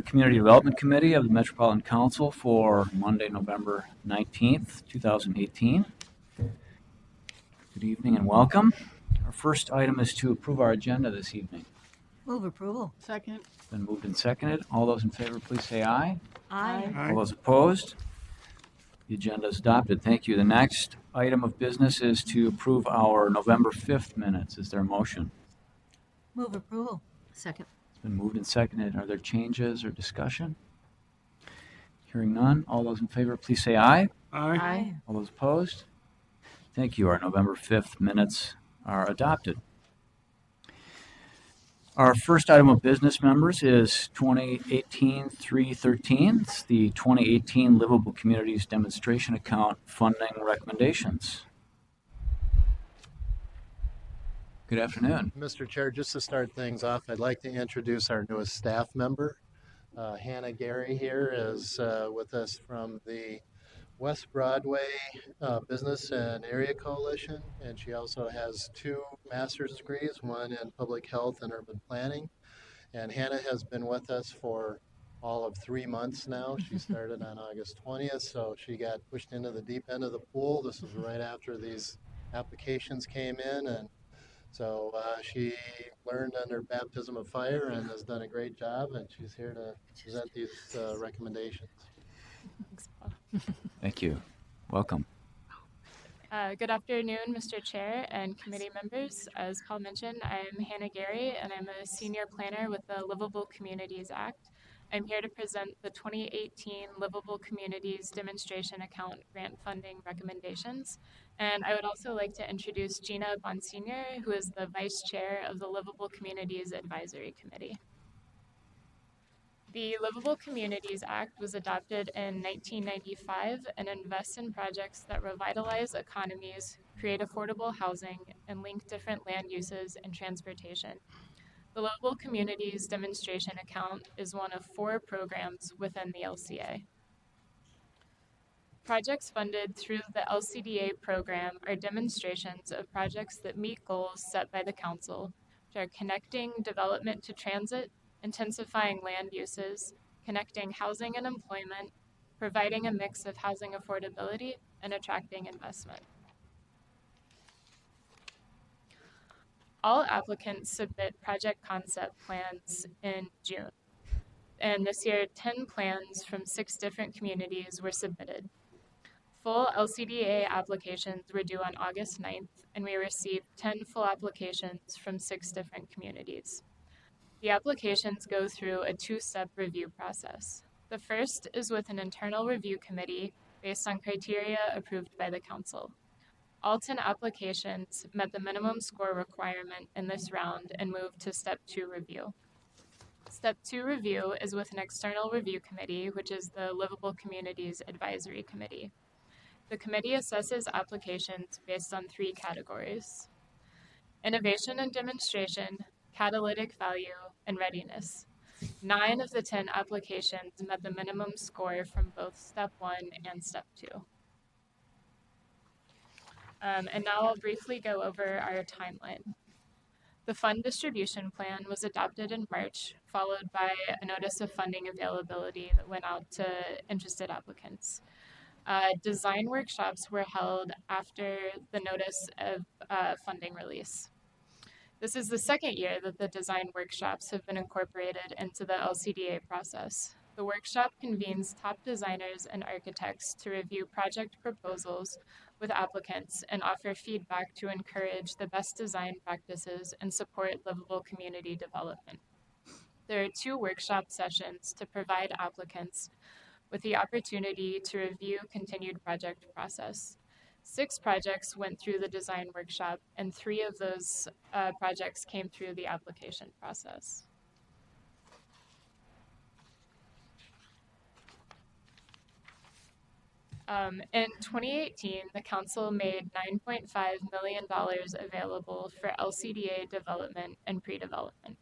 Community Development Committee of the Metropolitan Council for Monday, November 19th, 2018. Good evening and welcome. Our first item is to approve our agenda this evening. Move approval. Second. It's been moved and seconded. All those in favor, please say aye. Aye. All those opposed? The agenda is adopted. Thank you. The next item of business is to approve our November 5th minutes. Is there a motion? Move approval. Second. It's been moved and seconded. Are there changes or discussion? Hearing none. All those in favor, please say aye. Aye. All those opposed? Thank you. Our November 5th minutes are adopted. Our first item of business, members, is 2018-313. It's the 2018 Livable Communities Demonstration Account funding recommendations. Good afternoon. Mr. Chair, just to start things off, I'd like to introduce our newest staff member. Hannah Gary here is with us from the West Broadway Business and Area Coalition, and she also has 2 master's degrees, one in public health and urban planning. And Hannah has been with us for all of 3 months now. She started on August 20th, so she got pushed into the deep end of the pool. This was right after these applications came in, and so she learned under baptism of fire and has done a great job, and she's here to present these recommendations. Thank you. Welcome. Good afternoon, Mr. Chair and committee members. As Paul mentioned, I'm Hannah Gary, and I'm a senior planner with the Livable Communities Act. I'm here to present the 2018 Livable Communities Demonstration Account grant funding recommendations. And I would also like to introduce Gina Bonsignor, who is the vice chair of the Livable Communities Advisory Committee. The Livable Communities Act was adopted in 1995 and invests in projects that revitalize economies, create affordable housing, and link different land uses and transportation. The Livable Communities Demonstration Account is one of 4 programs within the LCA. Projects funded through the LCDA program are demonstrations of projects that meet goals set by the Council, which are connecting development to transit, intensifying land uses, connecting housing and employment, providing a mix of housing affordability, and attracting investment. All applicants submit project concept plans in June. And this year, 10 plans from 6 different communities were submitted. Full LCDA applications were due on August 9th, and we received 10 full applications from 6 different communities. The applications go through a 2-step review process. The first is with an internal review committee based on criteria approved by the Council. All 10 applications met the minimum score requirement in this round and moved to Step 2 review. Step 2 review is with an external review committee, which is the Livable Communities Advisory Committee. The committee assesses applications based on 3 categories: innovation and demonstration, catalytic value, and readiness. 9 of the 10 applications met the minimum score from both Step 1 and Step 2. And now I'll briefly go over our timeline. The fund distribution plan was adopted in March, followed by a notice of funding availability that went out to interested applicants. Design workshops were held after the notice of funding release. This is the second year that the design workshops have been incorporated into the LCDA process. The workshop convenes top designers and architects to review project proposals with applicants and offer feedback to encourage the best design practices and support livable community development. There are 2 workshop sessions to provide applicants with the opportunity to review continued project process. 6 projects went through the design workshop, and 3 of those projects came through the application process. In 2018, the Council made $9.5 million available for LCDA development and pre-development.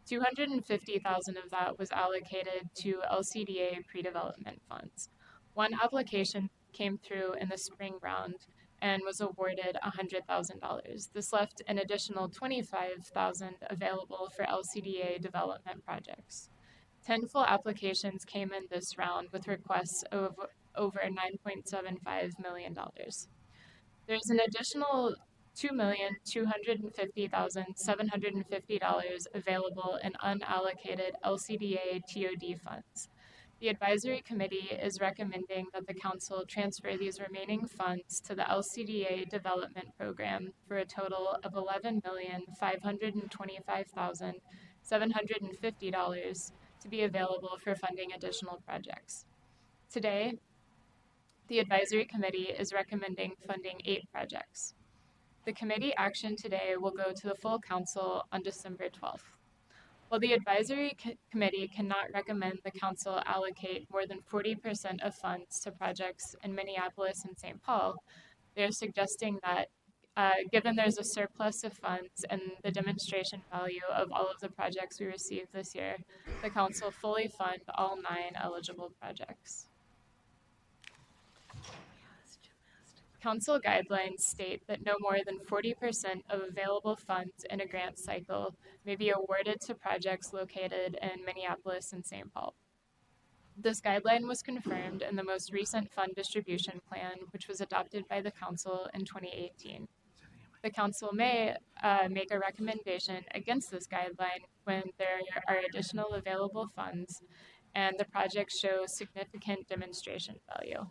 $250,000 of that was allocated to LCDA pre-development funds. 1 application came through in the spring round and was awarded $100,000. This left an additional $25,000 available for LCDA development projects. 10 full applications came in this round with requests of over $9.75 million. There's an additional $2,250,750 available in unallocated LCDA TOD funds. The advisory committee is recommending that the council transfer these remaining funds to the LCDA development program for a total of $11,525,750 to be available for funding additional projects. Today, the advisory committee is recommending funding 8 projects. The committee action today will go to the full council on December 12th. While the advisory committee cannot recommend the council allocate more than 40% of funds to projects in Minneapolis and St. Paul, they're suggesting that given there's a surplus of funds and the demonstration value of all of the projects we received this year, the council fully fund all 9 eligible projects. Council guidelines state that no more than 40% of available funds in a grant cycle may be awarded to projects located in Minneapolis and St. Paul. This guideline was confirmed in the most recent fund distribution plan, which was adopted by the council in 2018. The council may make a recommendation against this guideline when there are additional available funds and the project shows significant demonstration value.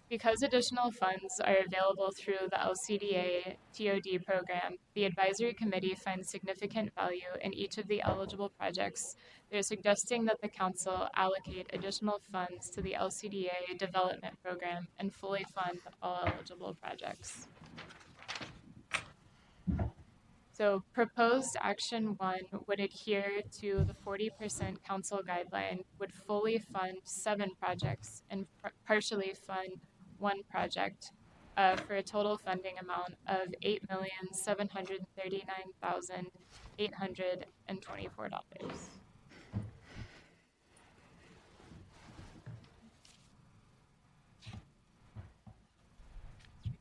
Because additional funds are available through the LCDA TOD program, the advisory committee finds significant value in each of the eligible projects. They're suggesting that the council allocate additional funds to the LCDA development program and fully fund all eligible projects. So proposed action 1 would adhere to the 40% council guideline, would fully fund 7 projects and partially fund 1 project for a total funding amount of $8,739,824.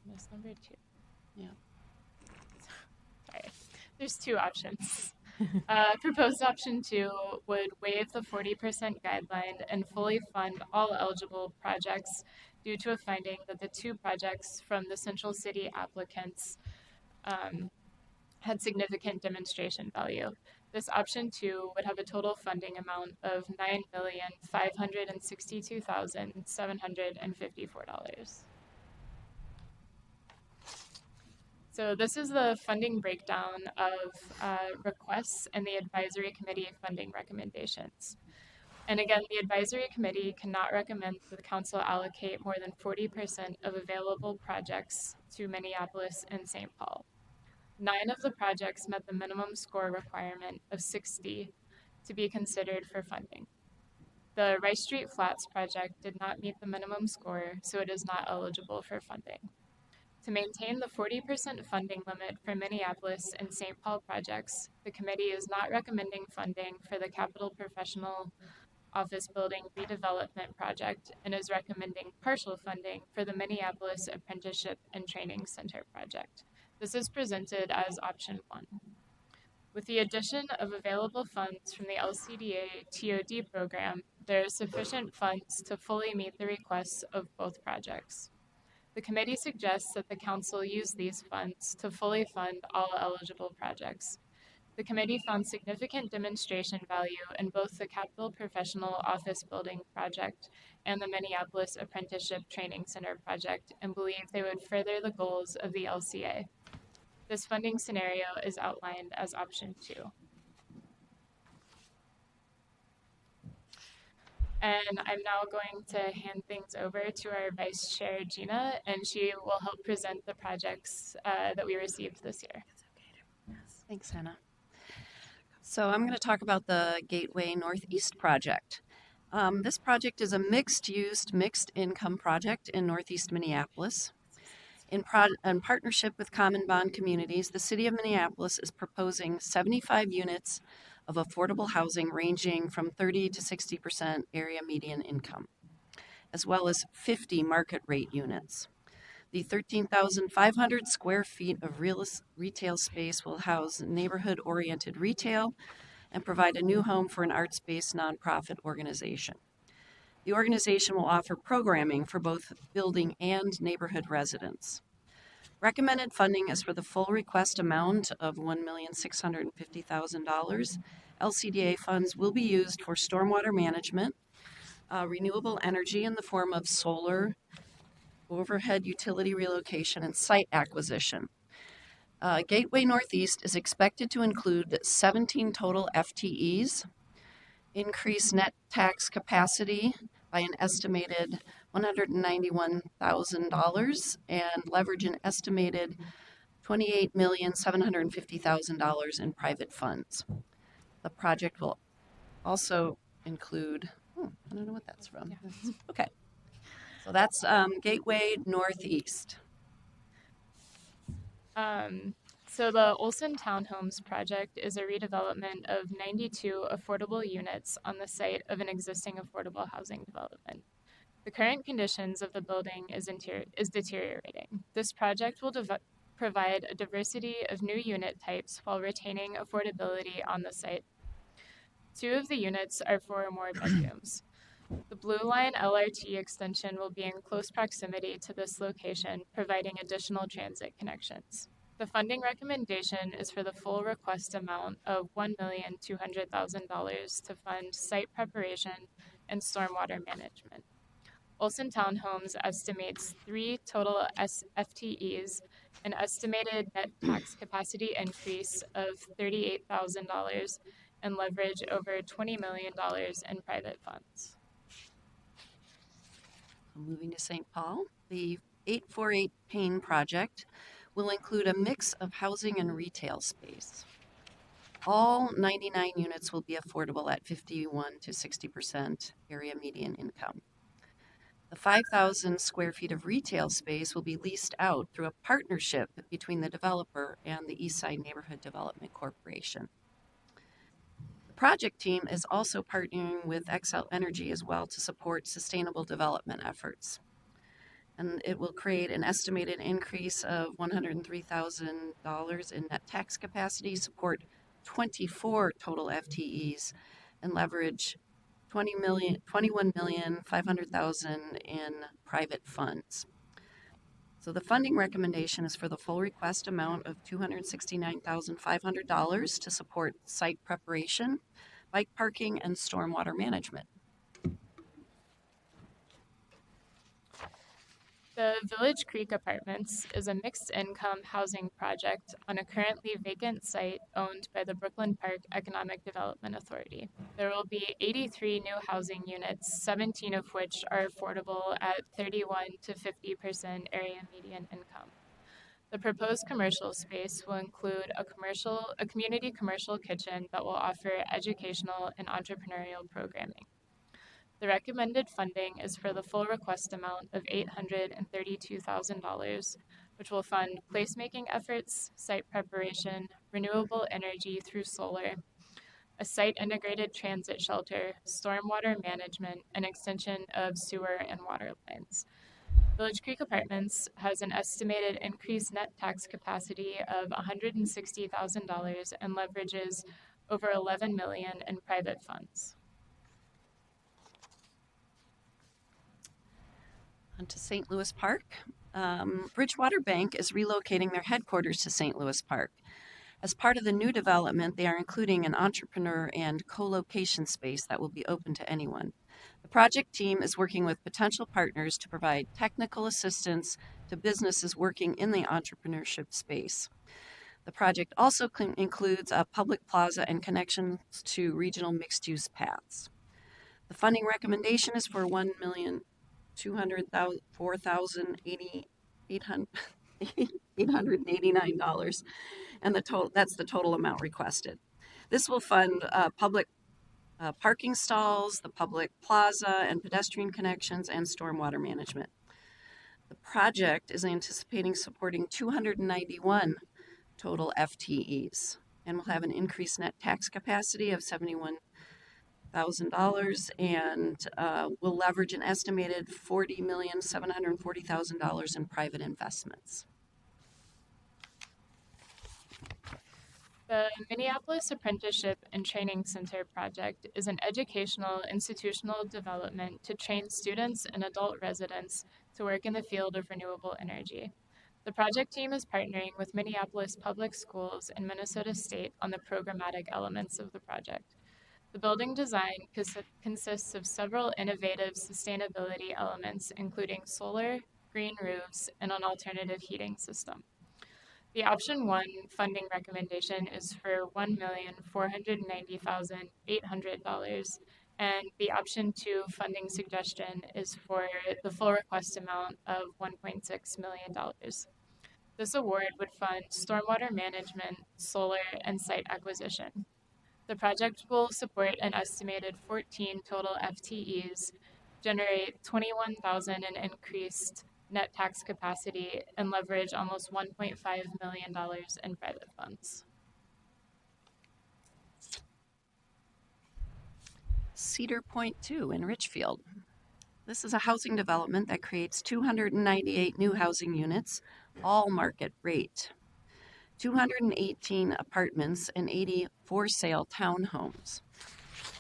This number 2. Yeah. Sorry. There's 2 options. Proposed option 2 would waive the 40% guideline and fully fund all eligible projects due to a finding that the 2 projects from the Central City applicants had significant demonstration value. This option 2 would have a total funding amount of $9,562,754. So this is the funding breakdown of requests and the advisory committee funding recommendations. And again, the advisory committee cannot recommend that the council allocate more than 40% of available projects to Minneapolis and St. Paul. 9 of the projects met the minimum score requirement of 60 to be considered for funding. The Rice Street Flats project did not meet the minimum score, so it is not eligible for funding. To maintain the 40% funding limit for Minneapolis and St. Paul projects, the committee is not recommending funding for the Capital Professional Office Building Redevelopment project and is recommending partial funding for the Minneapolis Apprenticeship and Training Center project. This is presented as option 1. With the addition of available funds from the LCDA TOD program, there are sufficient funds to fully meet the requests of both projects. The committee suggests that the council use these funds to fully fund all eligible projects. The committee found significant demonstration value in both the Capital Professional Office Building project and the Minneapolis Apprenticeship Training Center project and believe they would further the goals of the LCA. This funding scenario is outlined as option 2. And I'm now going to hand things over to our Vice Chair, Gina, and she will help present the projects that we received this year. Thanks, Hannah. So I'm going to talk about the Gateway Northeast project. This project is a mixed-use, mixed-income project in Northeast Minneapolis. In partnership with Common Bond Communities, the City of Minneapolis is proposing 75 units of affordable housing ranging from 30 to 60% area median income, as well as 50 market rate units. The 13,500 square feet of retail space will house neighborhood-oriented retail and provide a new home for an arts-based nonprofit organization. The organization will offer programming for both building and neighborhood residents. Recommended funding is for the full request amount of $1,650,000. LCDA funds will be used for stormwater management, renewable energy in the form of solar, overhead utility relocation, and site acquisition. Gateway Northeast is expected to include 17 total FTEs, increase net tax capacity by an estimated $191,000, and leverage an estimated $28,750,000 in private funds. The project will also include, I don't know what that's from. Okay. So that's Gateway Northeast. So the Olson Townhomes project is a redevelopment of 92 affordable units on the site of an existing affordable housing development. The current conditions of the building is deteriorating. This project will provide a diversity of new unit types while retaining affordability on the site. 2 of the units are 4 or more bedrooms. The Blue Line LRT extension will be in close proximity to this location, providing additional transit connections. The funding recommendation is for the full request amount of $1,200,000 to fund site preparation and stormwater management. Olson Townhomes estimates 3 total FTEs, an estimated net tax capacity increase of $38,000, and leverage over $20 million in private funds. Moving to St. Paul, the 848 Payne project will include a mix of housing and retail space. All 99 units will be affordable at 51 to 60% area median income. The 5,000 square feet of retail space will be leased out through a partnership between the developer and the Eastside Neighborhood Development Corporation. The project team is also partnering with Xcel Energy as well to support sustainable development efforts. And it will create an estimated increase of $103,000 in net tax capacity, support 24 total FTEs, and leverage $21,500,000 in private funds. So the funding recommendation is for the full request amount of $269,500 to support site preparation, bike parking, and stormwater management. The Village Creek Apartments is a mixed-income housing project on a currently vacant site owned by the Brooklyn Park Economic Development Authority. There will be 83 new housing units, 17 of which are affordable at 31 to 50% area median income. The proposed commercial space will include a community commercial kitchen that will offer educational and entrepreneurial programming. The recommended funding is for the full request amount of $832,000, which will fund placemaking efforts, site preparation, renewable energy through solar, a site-integrated transit shelter, stormwater management, and extension of sewer and water lines. Village Creek Apartments has an estimated increased net tax capacity of $160,000 and leverages over $11 million in private funds. To St. Louis Park. Bridgewater Bank is relocating their headquarters to St. Louis Park. As part of the new development, they are including an entrepreneur and co-location space that will be open to anyone. The project team is working with potential partners to provide technical assistance to businesses working in the entrepreneurship space. The project also includes a public plaza and connections to regional mixed-use paths. The funding recommendation is for $1,204,889, and that's the total amount requested. This will fund public parking stalls, the public plaza and pedestrian connections, and stormwater management. The project is anticipating supporting 291 total FTEs and will have an increased net tax capacity of $71,000 and will leverage an estimated $40,740,000 in private investments. The Minneapolis Apprenticeship and Training Center project is an educational institutional development to train students and adult residents to work in the field of renewable energy. The project team is partnering with Minneapolis Public Schools and Minnesota State on the programmatic elements of the project. The building design consists of several innovative sustainability elements, including solar, green roofs, and an alternative heating system. The option 1 funding recommendation is for $1,490,800, and the option 2 funding suggestion is for the full request amount of $1.6 million. This award would fund stormwater management, solar, and site acquisition. The project will support an estimated 14 total FTEs, generate 21,000 in increased net tax capacity, and leverage almost $1.5 million in private funds. Cedar Point 2 in Richfield. This is a housing development that creates 298 new housing units, all market rate. 218 apartments and 80 for-sale townhomes.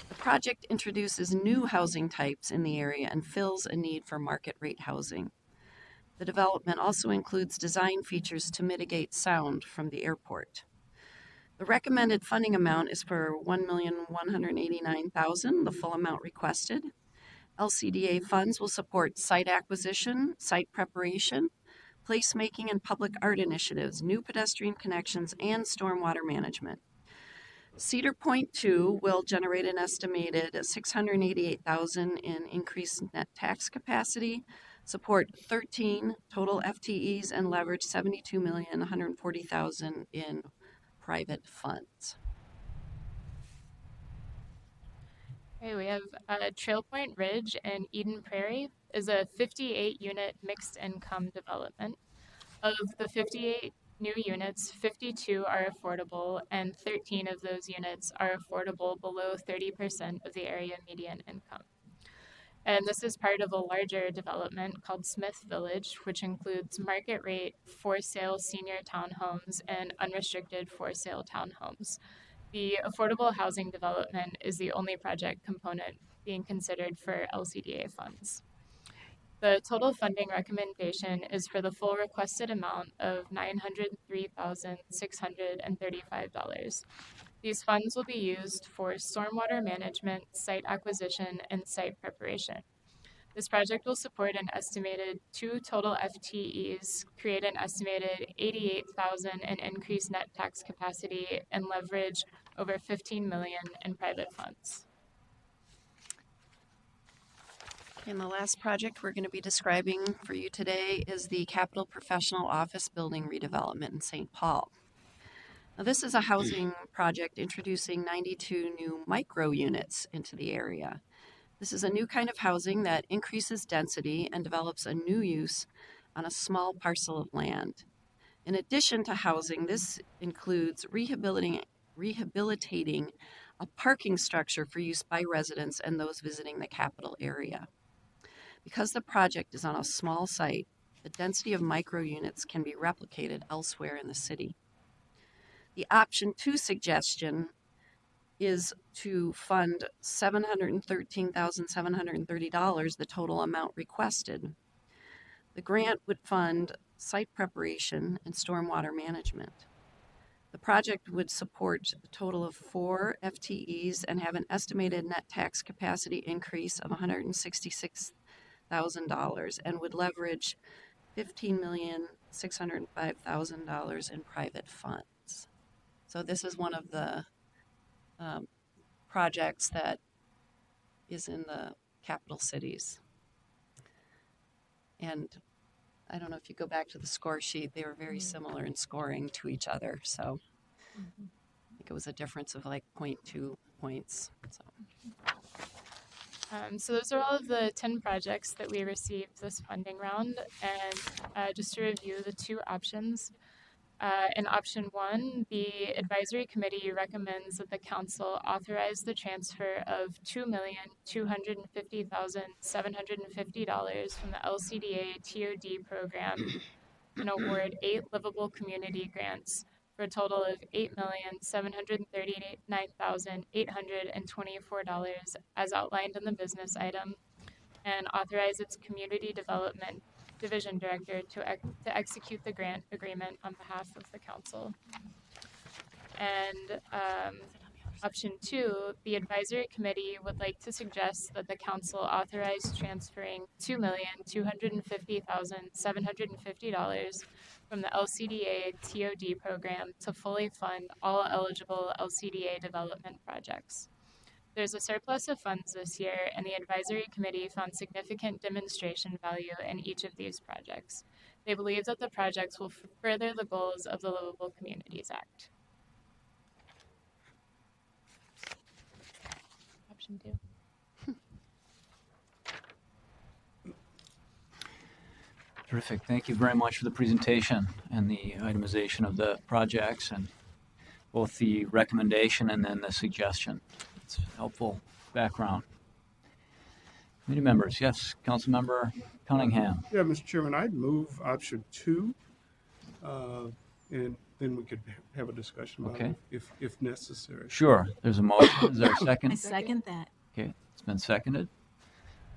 The project introduces new housing types in the area and fills a need for market rate housing. The development also includes design features to mitigate sound from the airport. The recommended funding amount is for $1,189,000, the full amount requested. LCDA funds will support site acquisition, site preparation, placemaking and public art initiatives, new pedestrian connections, and stormwater management. Cedar Point 2 will generate an estimated $688,000 in increased net tax capacity, support 13 total FTEs, and leverage $72,140,000 in private funds. Okay, we have Trail Point Ridge in Eden Prairie is a 58-unit mixed income development. Of the 58 new units, 52 are affordable, and 13 of those units are affordable below 30% of the area median income. And this is part of a larger development called Smith Village, which includes market rate for-sale senior townhomes and unrestricted for-sale townhomes. The affordable housing development is the only project component being considered for LCDA funds. The total funding recommendation is for the full requested amount of $903,635. These funds will be used for stormwater management, site acquisition, and site preparation. This project will support an estimated 2 total FTEs, create an estimated $88,000 in increased net tax capacity, and leverage over $15 million in private funds. And the last project we're going to be describing for you today is the Capitol Professional Office Building redevelopment in St. Paul. Now, this is a housing project introducing 92 new micro units into the area. This is a new kind of housing that increases density and develops a new use on a small parcel of land. In addition to housing, this includes rehabilitating a parking structure for use by residents and those visiting the Capitol area. Because the project is on a small site, the density of micro units can be replicated elsewhere in the city. The option 2 suggestion is to fund $713,730, the total amount requested. The grant would fund site preparation and stormwater management. The project would support a total of 4 FTEs and have an estimated net tax capacity increase of $166,000 and would leverage $15,605,000 in private funds. So this is one of the projects that is in the capital cities. And I don't know if you go back to the score sheet, they were very similar in scoring to each other. So I think it was a difference of like 0.2 points. So those are all of the 10 projects that we received this funding round. And just to review the 2 options, in option 1, the advisory committee recommends that the council authorize the transfer of $2,250,750 from the LCDA TOD program and award 8 livable community grants for a total of $8,739,824 as outlined in the business item, and authorize its Community Development Division Director to execute the grant agreement on behalf of the council. And option 2, the advisory committee would like to suggest that the council authorize transferring $2,250,750 from the LCDA TOD program to fully fund all eligible LCDA development projects. There's a surplus of funds this year, and the advisory committee found significant demonstration value in each of these projects. They believe that the projects will further the goals of the Livable Communities Act. Option 2. Terrific. Thank you very much for the presentation and the itemization of the projects, and both the recommendation and then the suggestion. It's helpful background. Committee members, yes, Councilmember Cunningham. Yeah, Mr. Chairman, I'd move option 2, and then we could have a discussion about Okay. it if necessary. Sure. There's a motion. Is there a second? I second that. Okay, it's been seconded.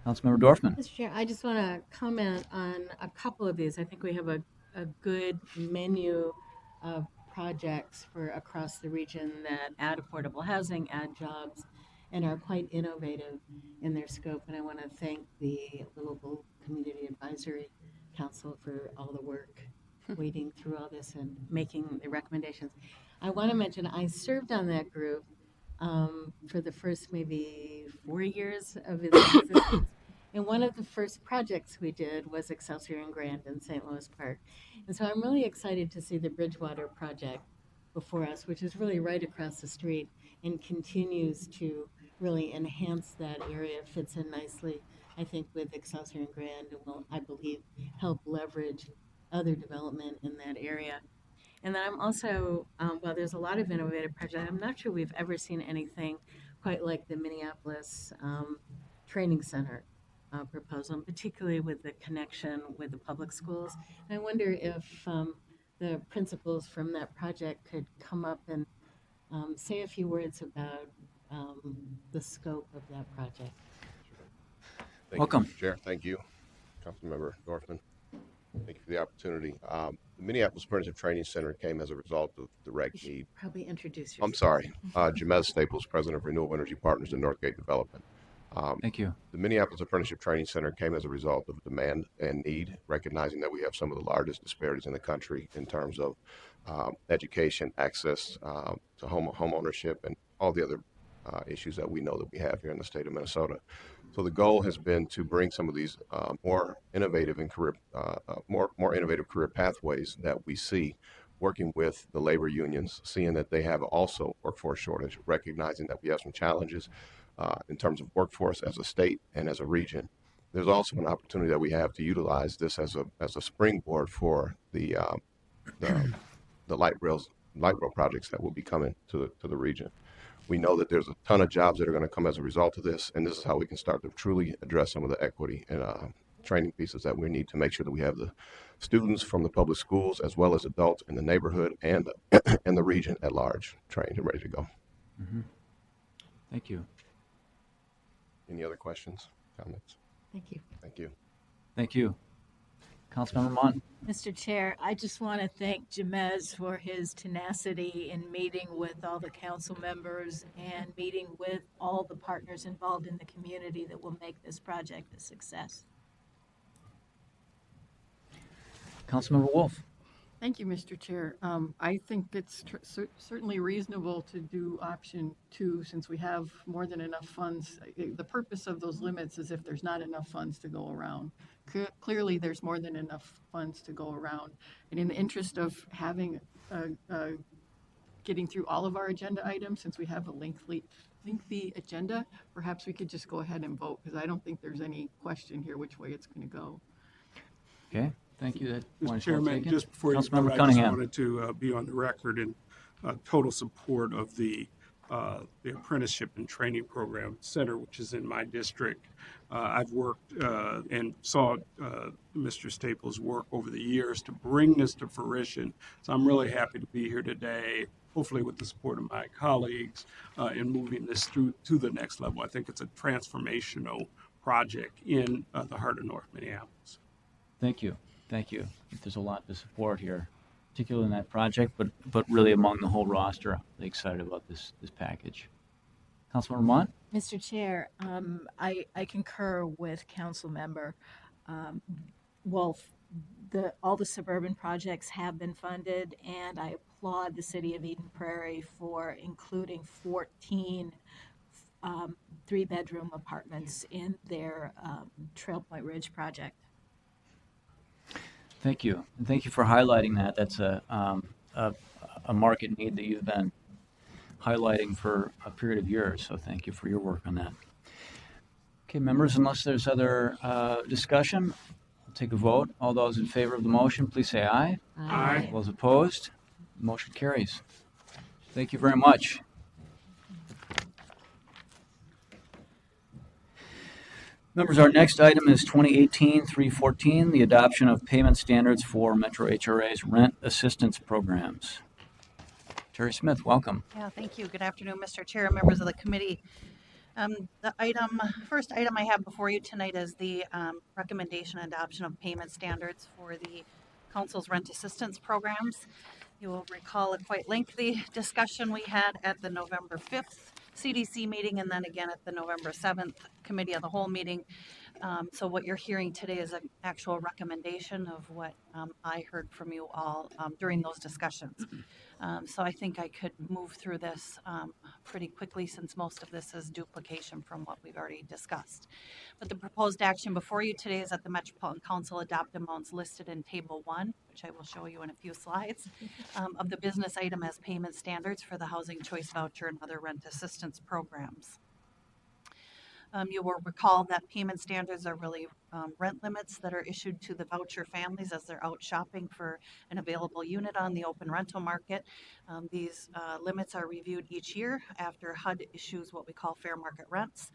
Councilmember Dorfman. Mr. Chair, I just want to comment on a couple of these. I think we have a good menu of projects for across the region that add affordable housing, add jobs, and are quite innovative in their scope. And I want to thank the Livable Community Advisory Council for all the work wading through all this and making the recommendations. I want to mention I served on that group for the first maybe 4 years of its existence. And one of the first projects we did was Excelsior and Grand in St. Louis Park. And so I'm really excited to see the Bridgewater project before us, which is really right across the street and continues to really enhance that area. It fits in nicely, I think, with Excelsior and Grand, and will, I believe, help leverage other development in that area. And then I'm also, while there's a lot of innovative projects, I'm not sure we've ever seen anything quite like the Minneapolis Training Center proposal, and particularly with the connection with the public schools. And I wonder if the principals from that project could come up and say a few words about the scope of that project. Welcome. You, Mr. Chair. Thank you, Councilmember Dorfman. Thank you for the opportunity. The Minneapolis Apprenticeship Training Center came as a result of the rec need. Probably introduce yourself. I'm sorry. Jamez Staples, President of Renewable Energy Partners in Northgate Development. Thank you. The Minneapolis Apprenticeship Training Center came as a result of demand and need, recognizing that we have some of the largest disparities in the country in terms of education, access to home ownership, and all the other issues that we know that we have here in the state of Minnesota. So the goal has been to bring some of these more innovative and more innovative career pathways that we see, working with the labor unions, seeing that they have also workforce shortage, recognizing that we have some challenges in terms of workforce as a state and as a region. There's also an opportunity that we have to utilize this as a springboard for the light rail projects that will be coming to the region. We know that there's a ton of jobs that are going to come as a result of this, and this is how we can start to truly address some of the equity and training pieces that we need to make sure that we have the students from the public schools as well as adults in the neighborhood and the region at large trained and ready to go. Mm-hmm. Thank you. Any other questions, comments? Thank you. Thank you. Thank you. Councilmember Munn. Mr. Chair, I just want to thank Jamez for his tenacity in meeting with all the council members and meeting with all the partners involved in the community that will make this project a success. Councilmember Wolf. Thank you, Mr. Chair. I think it's certainly reasonable to do option 2 since we have more than enough funds. The purpose of those limits is if there's not enough funds to go around. Clearly, there's more than enough funds to go around. And in the interest of having getting through all of our agenda items, since we have a lengthy agenda, perhaps we could just go ahead and vote, because I don't think there's any question here which way it's going to go. Okay. Thank you. Mr. Chairman, just before you Councilmember vote, I just Cunningham. wanted to be on the record in total support of the the Apprenticeship and Training Program Center, which is in my district. I've worked and saw Mr. Staples' work over the years to bring this to fruition. So I'm really happy to be here today, hopefully with the support of my colleagues in moving this through to the next level. I think it's a transformational project in the heart of North Minneapolis. Thank you. Thank you. I think there's a lot to support here, particularly in that project, but really among the whole roster. I'm really excited about this package. Councilmember Mott? Mr. Chair, I concur with Council Member. Well, all the suburban projects have been funded, and I applaud the City of Eden Prairie for including 14 three-bedroom apartments in their Trail Point Ridge project. Thank you. And thank you for highlighting that. That's a market need that you've been highlighting for a period of years. So thank you for your work on that. Okay, members, unless there's other discussion, I'll take a vote. All those in favor of the motion, please say aye. Aye. Those opposed, motion carries. Thank you very much. Members, our next item is 2018-314, the adoption of payment standards for Metro HRA's rent assistance programs. Terry Smith, welcome. Yeah, thank you. Good afternoon, Mr. Chair, members of the committee. First item I have before you tonight is the recommendation and adoption of payment standards for the council's rent assistance programs. You will recall a quite lengthy discussion we had at the November 5th CDC meeting and then again at the November 7th Committee of the Whole meeting. So what you're hearing today is an actual recommendation of what I heard from you all during those discussions. So I think I could move through this pretty quickly since most of this is duplication from what we've already discussed. But the proposed action before you today is that the Metropolitan Council adopt amounts listed in Table 1, which I will show you in a few slides, of the business item as payment standards for the Housing Choice Voucher and other rent assistance programs. You will recall that payment standards are really rent limits that are issued to the voucher families as they're out shopping for an available unit on the open rental market. These limits are reviewed each year after HUD issues what we call fair market rents.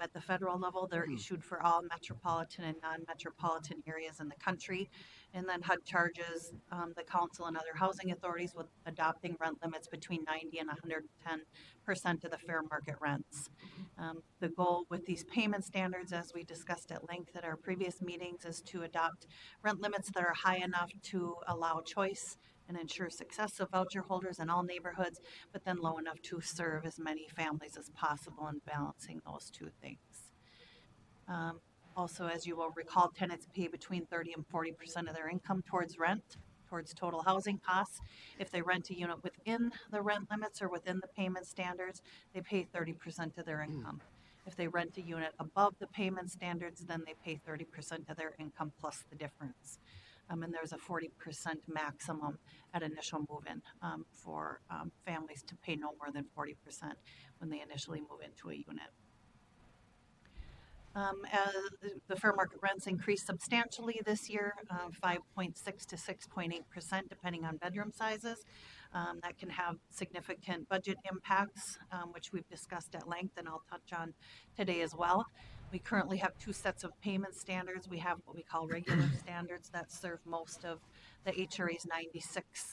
At the federal level, they're issued for all metropolitan and non-metropolitan areas in the country. And then HUD charges the council and other housing authorities with adopting rent limits between 90 and 110% of the fair market rents. The goal with these payment standards, as we discussed at length at our previous meetings, is to adopt rent limits that are high enough to allow choice and ensure success of voucher holders in all neighborhoods, but then low enough to serve as many families as possible in balancing those two things. Also, as you will recall, tenants pay between 30 and 40% of their income towards rent, towards total housing costs. If they rent a unit within the rent limits or within the payment standards, they pay 30% of their income. If they rent a unit above the payment standards, then they pay 30% of their income plus the difference. And there's a 40% maximum at initial move-in for families to pay no more than 40% when they initially move into a unit. As the fair market rents increased substantially this year, 5.6 to 6.8%, depending on bedroom sizes. That can have significant budget impacts, which we've discussed at length, and I'll touch on today as well. We currently have two sets of payment standards. We have what we call regular standards that serve most of the HRA's 96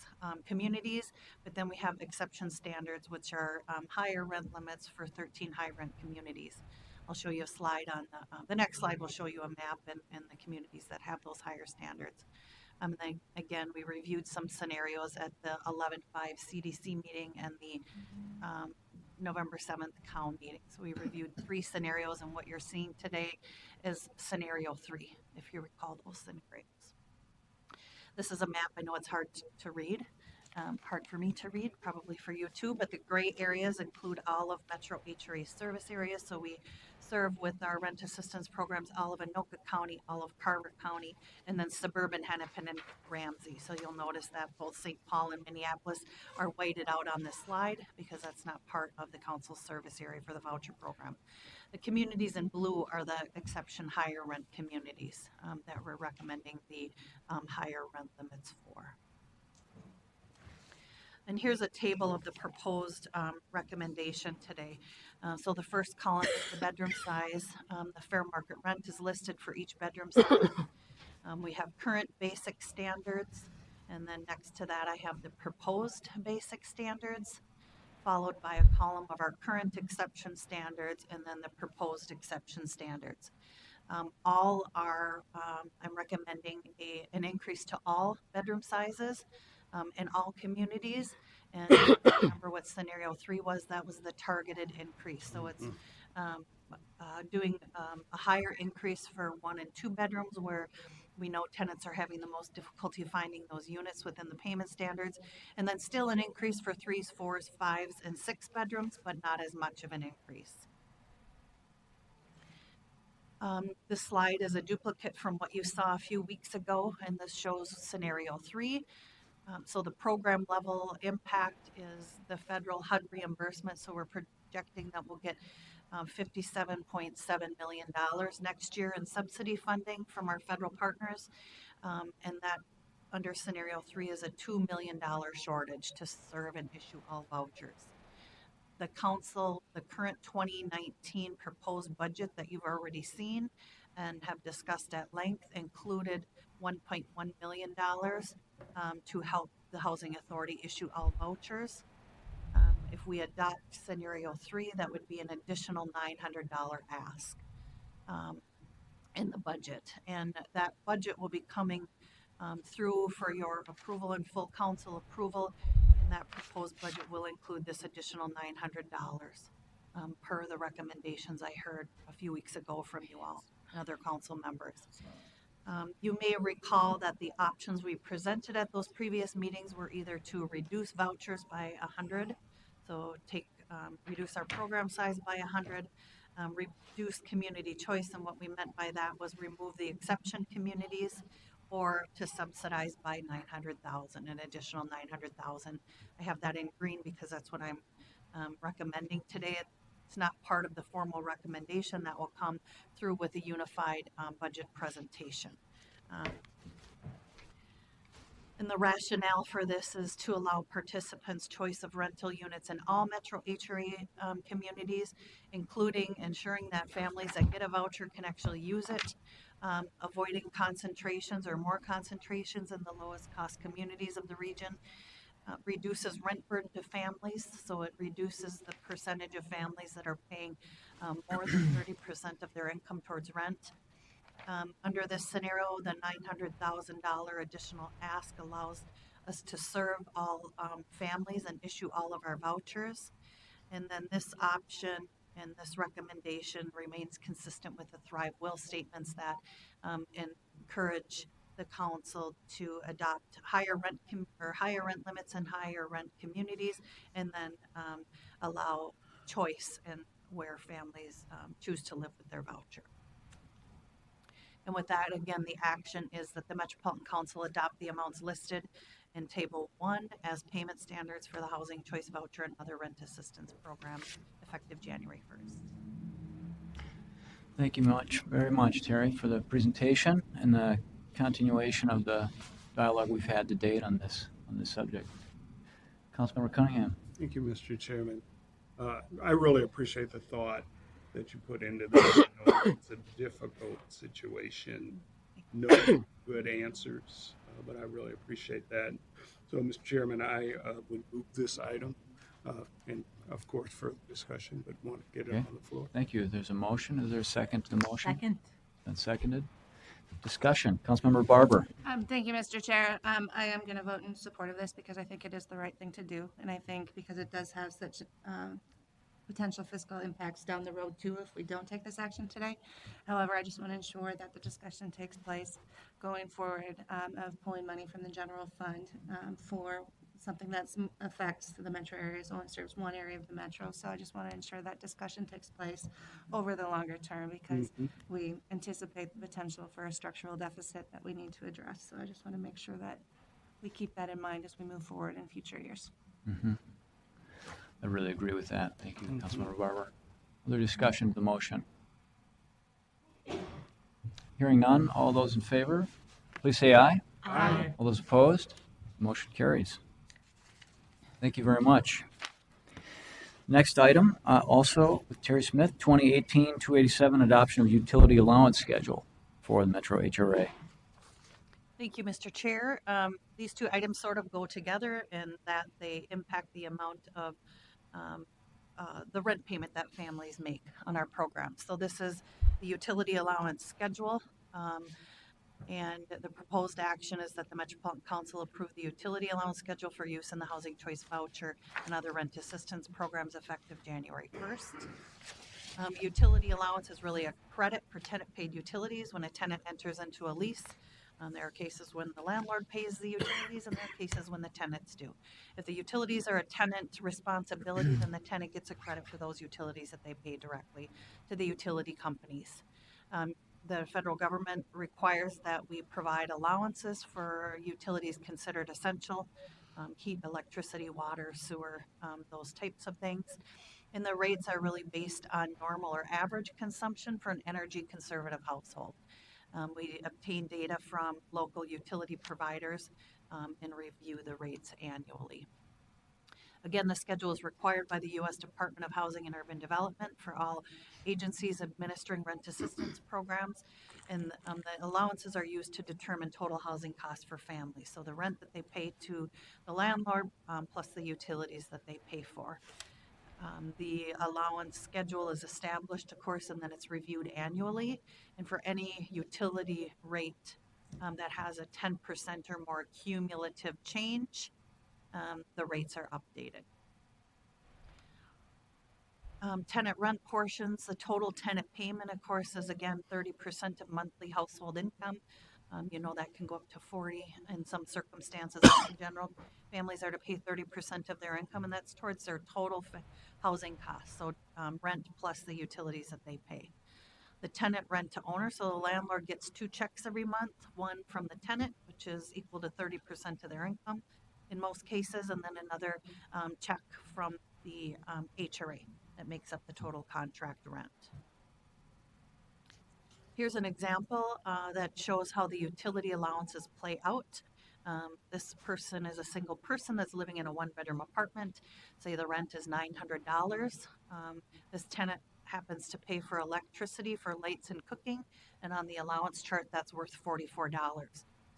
communities, but then we have exception standards, which are higher rent limits for 13 high rent communities. I'll show you a slide on the next slide will show you a map in the communities that have those higher standards. Then again, we reviewed some scenarios at the 11/5 CDC meeting and the November 7th COW meeting. So we reviewed 3 scenarios, and what you're seeing today is scenario 3, if you recall those scenarios. This is a map. I know it's hard to read. Hard for me to read, probably for you too, but the gray areas include all of Metro HRA service areas. So we serve with our rent assistance programs all of Anoka County, all of Carver County, and then suburban Hennepin and Ramsey. So you'll notice that both St. Paul and Minneapolis are whited out on this slide because that's not part of the council's service area for the voucher program. The communities in blue are the exception higher rent communities that we're recommending the higher rent limits for. And here's a table of the proposed recommendation today. So the first column is the bedroom size. The fair market rent is listed for each bedroom size. We have current basic standards, and then next to that I have the proposed basic standards, followed by a column of our current exception standards, and then the proposed exception standards. All are, I'm recommending an increase to all bedroom sizes in all communities. And remember what scenario 3 was, that was the targeted increase. So it's doing a higher increase for 1 and 2 bedrooms where we know tenants are having the most difficulty finding those units within the payment standards, and then still an increase for 3s, 4s, 5s, and 6 bedrooms, but not as much of an increase. This slide is a duplicate from what you saw a few weeks ago, and this shows scenario 3. So the program level impact is the federal HUD reimbursement. So we're projecting that we'll get $57.7 million next year in subsidy funding from our federal partners. And that under scenario 3 is a $2 million shortage to serve and issue all vouchers. The council, the current 2019 proposed budget that you've already seen and have discussed at length included $1.1 million to help the Housing Authority issue all vouchers. If we adopt scenario 3, that would be an additional $900 ask in the budget. And that budget will be coming through for your approval and full council approval. And that proposed budget will include this additional $900 per the recommendations I heard a few weeks ago from you all and other council members. You may recall that the options we presented at those previous meetings were either to reduce vouchers by 100, so reduce our program size by 100, reduce community choice, and what we meant by that was remove the exception communities, or to subsidize by 900,000, an additional 900,000. I have that in green because that's what I'm recommending today. It's not part of the formal recommendation that will come through with the unified budget presentation. And the rationale for this is to allow participants choice of rental units in all Metro HRA communities, including ensuring that families that get a voucher can actually use it, avoiding concentrations or more concentrations in the lowest cost communities of the region, reduces rent burden to families, so it reduces the percentage of families that are paying more than 30% of their income towards rent. Under this scenario, the $900,000 additional ask allows us to serve all families and issue all of our vouchers. And then this option and this recommendation remains consistent with the Thrive Will statements that encourage the council to adopt higher rent limits and higher rent communities, and then allow choice in where families choose to live with their voucher. And with that, again, the action is that the Metropolitan Council adopt the amounts listed in Table 1 as payment standards for the Housing Choice Voucher and other rent assistance programs effective January 1st. Thank you very much, Terry, for the presentation and the continuation of the dialogue we've had to date on this subject. Councilmember Cunningham. Thank you, Mr. Chairman. I really appreciate the thought that you put into this. It's a difficult situation. No good answers, but I really appreciate that. So, Mr. Chairman, I would move this item, and of course, further discussion, but want to get it on the floor. Thank you. There's a motion. Is there a second to the motion? Second. Been seconded. Discussion. Councilmember Barber. Thank you, Mr. Chair. I am going to vote in support of this because I think it is the right thing to do. And I think because it does have such potential fiscal impacts down the road too if we don't take this action today. However, I just want to ensure that the discussion takes place going forward of pulling money from the general fund for something that affects the metro areas, only serves one area of the metro. So I just want to ensure that discussion takes place over the longer term because we anticipate the potential for a structural deficit that we need to address. So I just want to make sure that we keep that in mind as we move forward in future years. I really agree with that. Thank you, Councilmember Barber. Other discussion of the motion? Hearing none, all those in favor, please say aye. Aye. All those opposed, motion carries. Thank you very much. Next item, also with Terry Smith, 2018-287 adoption of utility allowance schedule for the Metro HRA. Thank you, Mr. Chair. These two items sort of go together in that they impact the amount of the rent payment that families make on our program. So this is the utility allowance schedule. And the proposed action is that the Metropolitan Council approve the utility allowance schedule for use in the housing choice voucher and other rent assistance programs effective January 1st. Utility allowance is really a credit for tenant-paid utilities when a tenant enters into a lease. There are cases when the landlord pays the utilities, and there are cases when the tenants do. If the utilities are a tenant responsibility, then the tenant gets a credit for those utilities that they pay directly to the utility companies. The federal government requires that we provide allowances for utilities considered essential, heat, electricity, water, sewer, those types of things. And the rates are really based on normal or average consumption for an energy conservative household. We obtain data from local utility providers and review the rates annually. Again, the schedule is required by the U.S. Department of Housing and Urban Development for all agencies administering rent assistance programs, and the allowances are used to determine total housing costs for families. So the rent that they pay to the landlord plus the utilities that they pay for. The allowance schedule is established, of course, and then it's reviewed annually. And for any utility rate that has a 10% or more cumulative change, the rates are updated. Tenant rent portions, the total tenant payment, of course, is again 30% of monthly household income. You know, that can go up to 40 in some circumstances. In general, families are to pay 30% of their income, and that's towards their total housing costs. So rent plus the utilities that they pay. The tenant rent to owner, so the landlord gets 2 checks every month, one from the tenant, which is equal to 30% of their income in most cases, and then another check from the HRA that makes up the total contract rent. Here's an example that shows how the utility allowances play out. This person is a single person that's living in a 1-bedroom apartment. Say the rent is $900. This tenant happens to pay for electricity for lights and cooking, and on the allowance chart that's worth $44.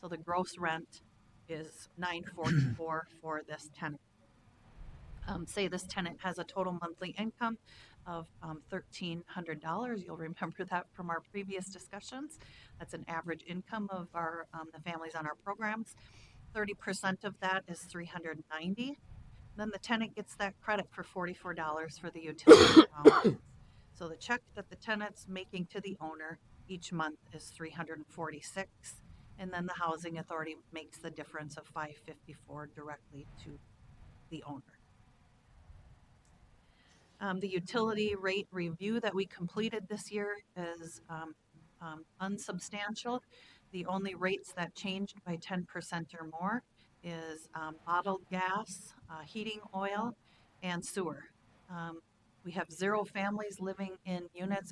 So the gross rent is $944 for this tenant. Say this tenant has a total monthly income of $1,300. You'll remember that from our previous discussions. That's an average income of our the families on our programs. 30% of that is $390. Then the tenant gets that credit for $44 for the utility allowance. So the check that the tenant's making to the owner each month is $346, and then the housing authority makes the difference of $554 directly to the owner. The utility rate review that we completed this year is unsubstantial. The only rates that changed by 10% or more is bottled gas, heating oil, and sewer. We have 0 families living in units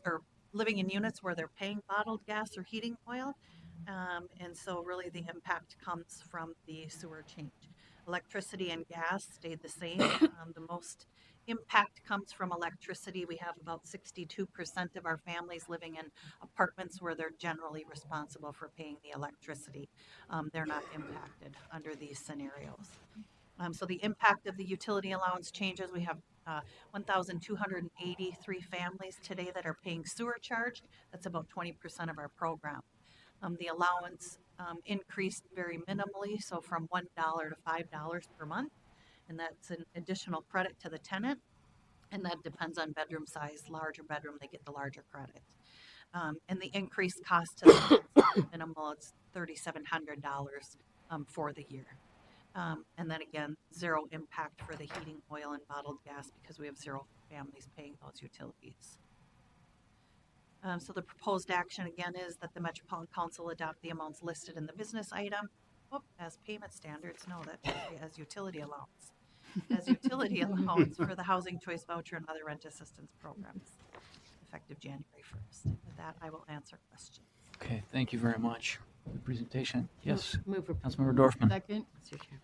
where they're paying bottled gas or heating oil. And so really the impact comes from the sewer change. Electricity and gas stayed the same. The most impact comes from electricity. We have about 62% of our families living in apartments where they're generally responsible for paying the electricity. They're not impacted under these scenarios. So the impact of the utility allowance changes, we have 1,283 families today that are paying sewer charge. That's about 20% of our program. The allowance increased very minimally, so from $1 to $5 per month, and that's an additional credit to the tenant, and that depends on bedroom size. Larger bedroom, they get the larger credit. And the increased cost to the minimal, it's $3,700 for the year. And then again, 0 impact for the heating oil and bottled gas because we have 0 families paying those utilities. So the proposed action again is that the Metropolitan Council adopt the amounts listed in the business item as payment standards. No, that should be as utility allowance. As utility allowance for the housing choice voucher and other rent assistance programs effective January 1st. With that, I will answer questions. Okay, thank you very much for the presentation. Yes, Move for Councilmember Dorfman. Second. Mr. Chair.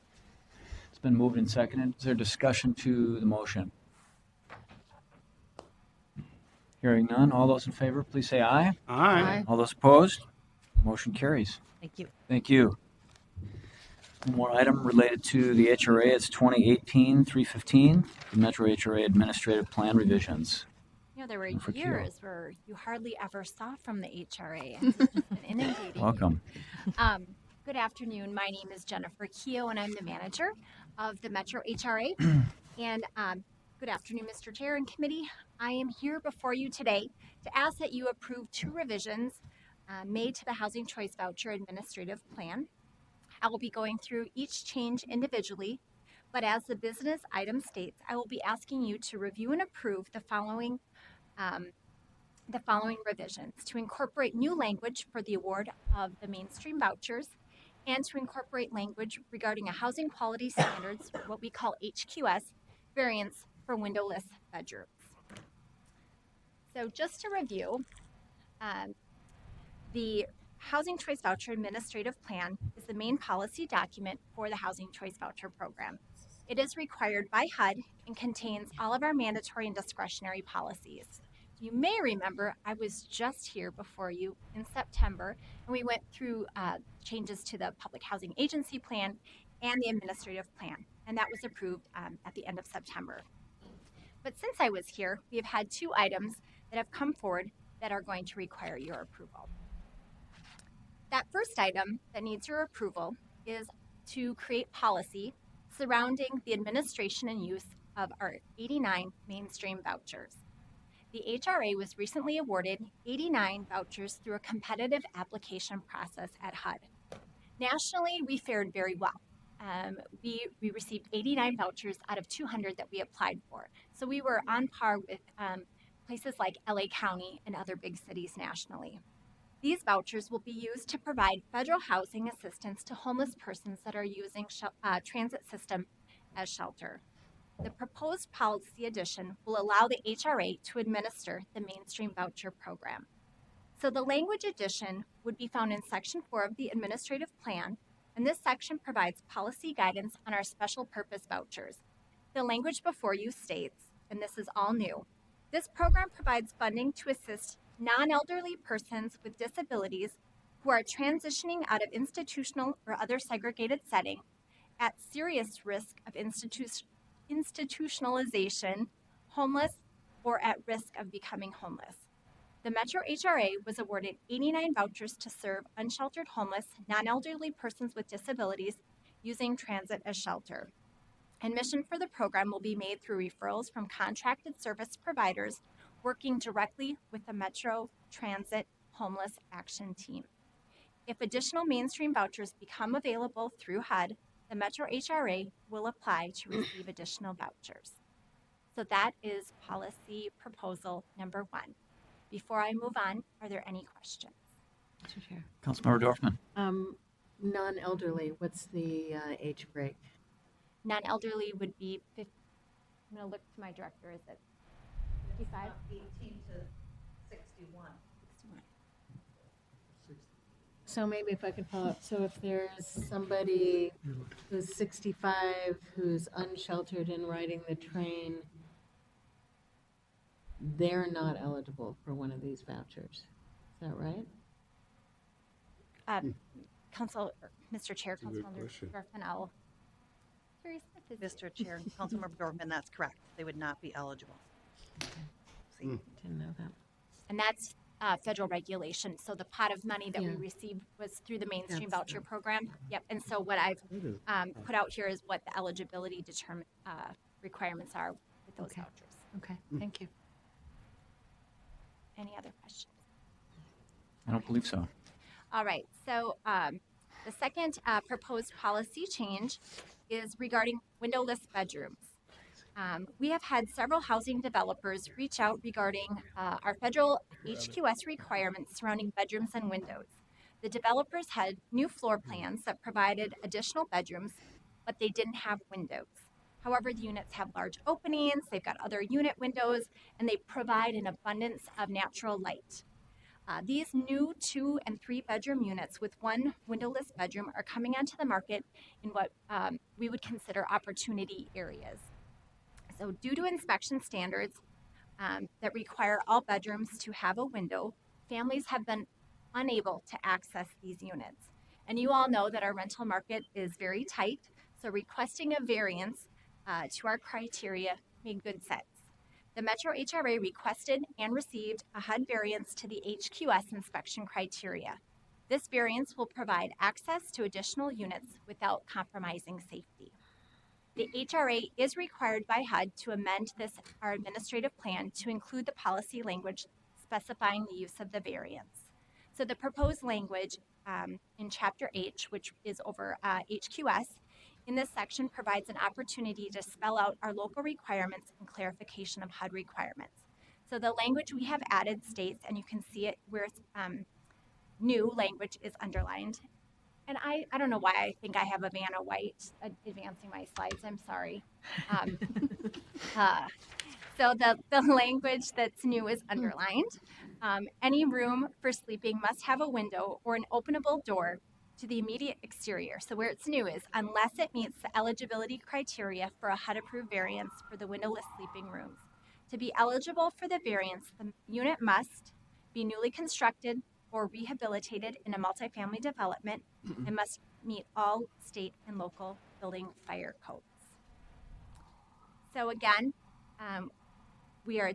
It's been moved and seconded. Is there discussion to the motion? Hearing none. All those in favor, please say aye. Aye. All those opposed? Motion carries. Thank you. Thank you. One more item related to the HRA. It's 2018-315, the Metro HRA Administrative Plan revisions. You know, there were For Keogh. years where you hardly ever saw from the HRA, and it's just been inundating. Welcome. Good afternoon. My name is Jennifer Keogh, and I'm the manager of the Metro HRA. And good afternoon, Mr. Chair and Committee. I am here before you today to ask that you approve 2 revisions made to the Housing Choice Voucher Administrative Plan. I will be going through each change individually, but as the business item states, I will be asking you to review and approve the following revisions: to incorporate new language for the award of the mainstream vouchers, and to incorporate language regarding a housing quality standards, what we call HQS, variance for windowless bedrooms. So just to review, the Housing Choice Voucher Administrative Plan is the main policy document for the Housing Choice Voucher Program. It is required by HUD and contains all of our mandatory and discretionary policies. You may remember I was just here before you in September, and we went through changes to the Public Housing Agency Plan and the Administrative Plan, and that was approved at the end of September. But since I was here, we have had 2 items that have come forward that are going to require your approval. That first item that needs your approval is to create policy surrounding the administration and use of our 89 mainstream vouchers. The HRA was recently awarded 89 vouchers through a competitive application process at HUD. Nationally, we fared very well. We received 89 vouchers out of 200 that we applied for. So we were on par with places like LA County and other big cities nationally. These vouchers will be used to provide federal housing assistance to homeless persons that are using transit system as shelter. The proposed policy addition will allow the HRA to administer the mainstream voucher program. So the language addition would be found in Section 4 of the Administrative Plan, and this section provides policy guidance on our special purpose vouchers. The language before you states, and this is all new, this program provides funding to assist non-elderly persons with disabilities who are transitioning out of institutional or other segregated setting at serious risk of institutionalization, homeless, or at risk of becoming homeless. The Metro HRA was awarded 89 vouchers to serve unsheltered homeless, non-elderly persons with disabilities using transit as shelter. Admission for the program will be made through referrals from contracted service providers working directly with the Metro Transit Homeless Action Team. If additional mainstream vouchers become available through HUD, the Metro HRA will apply to receive additional vouchers. So that is policy proposal number 1. Before I move on, are there any questions? Mr. Chair. Councilmember Dorfman. Non-elderly, what's the age break? Non-elderly would be, I'm going to look to my director, is it 55? 18 to 61. So maybe if I could follow up, so if there's somebody who's 65, who's unsheltered and riding the train, they're not eligible for one of these vouchers. Is that right? Mr. Chair, Councilmember Dorfman, I'll. Mr. Chair, Councilmember Dorfman, that's correct. They would not be eligible. Didn't know that. And that's federal regulation. So the pot of money that we received was through the mainstream voucher program. Yep. And so what I've put out here is what the eligibility requirements are with those vouchers. Okay, thank you. Any other questions? I don't believe so. All right. So the second proposed policy change is regarding windowless bedrooms. We have had several housing developers reach out regarding our federal HQS requirements surrounding bedrooms and windows. The developers had new floor plans that provided additional bedrooms, but they didn't have windows. However, the units have large openings, they've got other unit windows, and they provide an abundance of natural light. These new 2 and 3 bedroom units with one windowless bedroom are coming onto the market in what we would consider opportunity areas. So due to inspection standards that require all bedrooms to have a window, families have been unable to access these units. And you all know that our rental market is very tight, so requesting a variance to our criteria made good sense. The Metro HRA requested and received a HUD variance to the HQS inspection criteria. This variance will provide access to additional units without compromising safety. The HRA is required by HUD to amend our administrative plan to include the policy language specifying the use of the variance. So the proposed language in Chapter H, which is over HQS, in this section provides an opportunity to spell out our local requirements and clarification of HUD requirements. So the language we have added states, and you can see it where it's new language is underlined. And I don't know why I think I have a Vanna White advancing my slides. I'm sorry. So the language that's new is underlined. Any room for sleeping must have a window or an openable door to the immediate exterior. So where it's new is unless it meets the eligibility criteria for a HUD-approved variance for the windowless sleeping rooms. To be eligible for the variance, the unit must be newly constructed or rehabilitated in a multifamily development and must meet all state and local building fire codes. So again, we are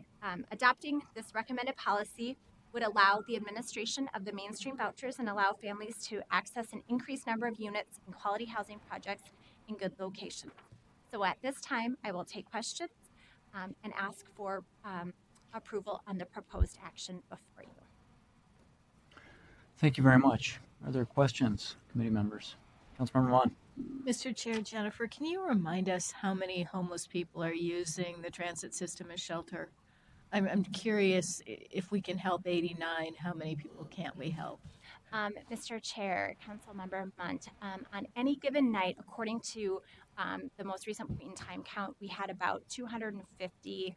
adopting this recommended policy would allow the administration of the mainstream vouchers and allow families to access an increased number of units in quality housing projects in good locations. So at this time, I will take questions and ask for approval on the proposed action before you. Thank you very much. Are there questions, committee members? Councilmember Vaughn. Mr. Chair, Jennifer, can you remind us how many homeless people are using the transit system as shelter? I'm curious if we can help 89, how many people can't we help? Mr. Chair, Councilmember Munt, on any given night, according to the most recent point in time count, we had about 250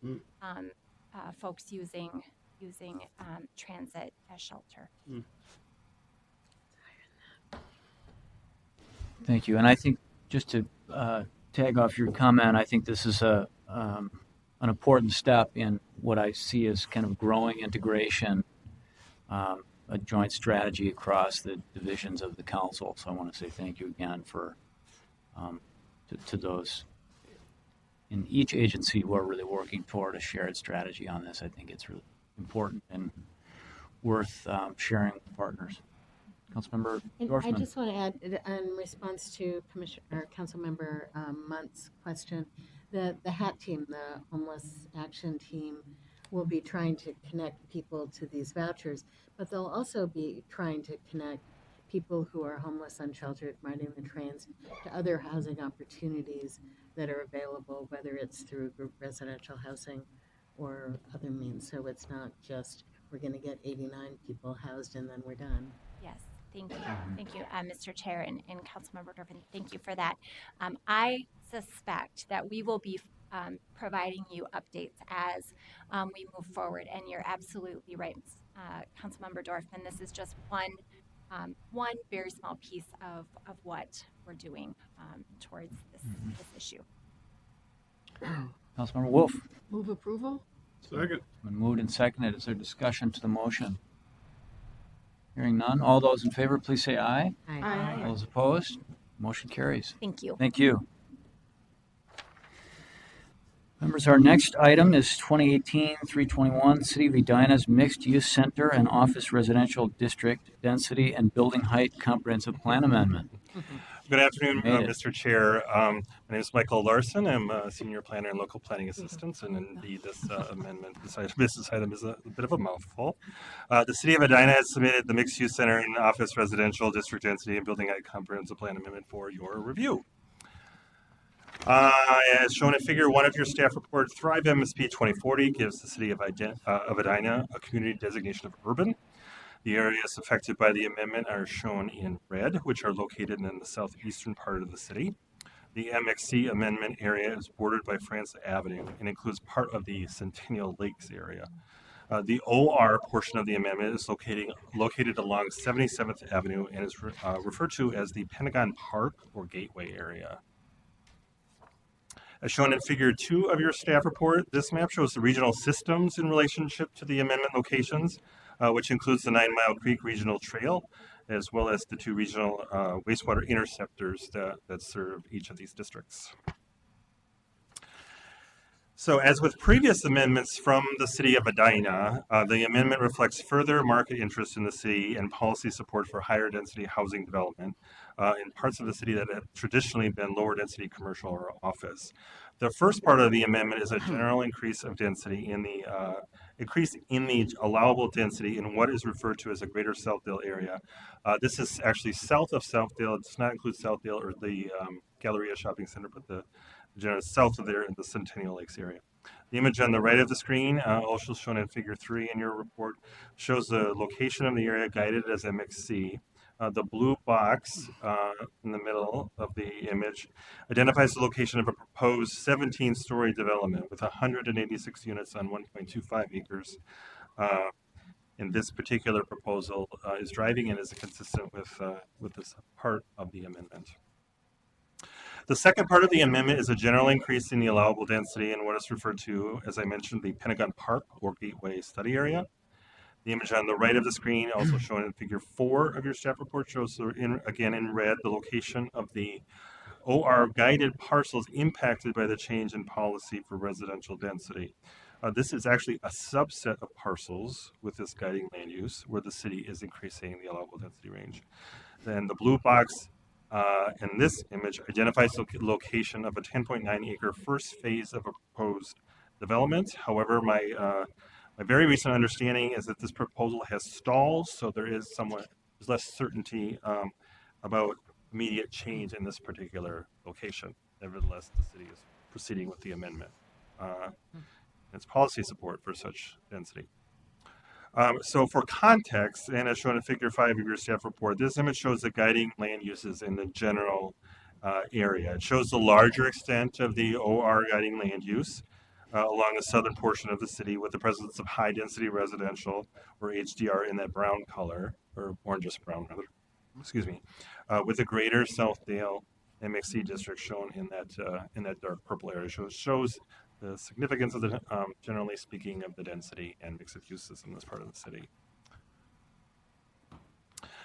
folks using transit as shelter. Thank you. And I think just to tag off your comment, I think this is an important step in what I see as kind of growing integration, a joint strategy across the divisions of the council. So I want to say thank you again for to those in each agency who are really working toward a shared strategy on this. I think it's really important and worth sharing with partners. Councilmember Dorfman. I just want to add, in response to Councilmember Munt's question, the HAT team, the Homeless Action Team, will be trying to connect people to these vouchers, but they'll also be trying to connect people who are homeless, unsheltered, riding the trains to other housing opportunities that are available, whether it's through group residential housing or other means. So it's not just we're going to get 89 people housed and then we're done. Yes. Thank you. Thank you, Mr. Chair and Councilmember Dorfman. Thank you for that. I suspect that we will be providing you updates as we move forward. And you're absolutely right, Councilmember Dorfman. This is just one very small piece of what we're doing towards this issue. Councilmember Wolf. Move approval? Second. Been moved and seconded. Is there discussion to the motion? Hearing none. All those in favor, please say aye. Aye. All those opposed? Motion carries. Thank you. Thank you. Members, our next item is 2018-321 City of Edina's Mixed Use Center and Office Residential District Density and Building Height Comprehensive Plan Amendment. Good afternoon, Made it. Mr. Chair. My name is Michael Larson. I'm a senior planner and local planning assistant, and indeed this amendment, this item is a bit of a mouthful. The City of Edina has submitted the Mixed Use Center and Office Residential District Density and Building Height Comprehensive Plan Amendment for your review. As shown in Figure 1 of your staff report, Thrive MSP 2040 gives the City of Edina a community designation of urban. The areas affected by the amendment are shown in red, which are located in the southeastern part of the city. The MXC amendment area is bordered by France Avenue and includes part of the Centennial Lakes area. The OR portion of the amendment is located along 77th Avenue and is referred to as the Pentagon Park or Gateway area. As shown in Figure 2 of your staff report, this map shows the regional systems in relationship to the amendment locations, which includes the 9 Mile Creek Regional Trail, as well as the 2 regional wastewater interceptors that serve each of these districts. So as with previous amendments from the city of Edina, the amendment reflects further market interest in the city and policy support for higher density housing development in parts of the city that have traditionally been lower density commercial or office. The first part of the amendment is a general increase of density in the allowable density in what is referred to as a greater Southdale area. This is actually south of Southdale. It does not include Southdale or the Galleria Shopping Center, but the general south of there in the Centennial Lakes area. The image on the right of the screen, also shown in Figure 3 in your report, shows the location of the area guided as MXC. The blue box in the middle of the image identifies the location of a proposed 17-story development with 186 units on 1.25 acres. In this particular proposal is driving in is consistent with this part of the amendment. The second part of the amendment is a general increase in the allowable density in what is referred to, as I mentioned, the Pentagon Park or Gateway study area. The image on the right of the screen, also shown in Figure 4 of your staff report, shows, again in red, the location of the OR guided parcels impacted by the change in policy for residential density. This is actually a subset of parcels with this guiding land use where the city is increasing the allowable density range. Then the blue box in this image identifies the location of a 10.9 acre first phase of a proposed development. However, my very recent understanding is that this proposal has stalls, so there's less certainty about immediate change in this particular location. Nevertheless, the city is proceeding with the amendment. Its policy support for such density. So for context, and as shown in Figure 5 of your staff report, this image shows the guiding land uses in the general area. It shows the larger extent of the OR guiding land use along the southern portion of the city with the presence of high density residential or HDR in that brown color, or orangish brown rather, excuse me, with the greater Southdale MXC district shown in that dark purple area. Shows the significance of the, generally speaking, of the density and mixed uses in this part of the city.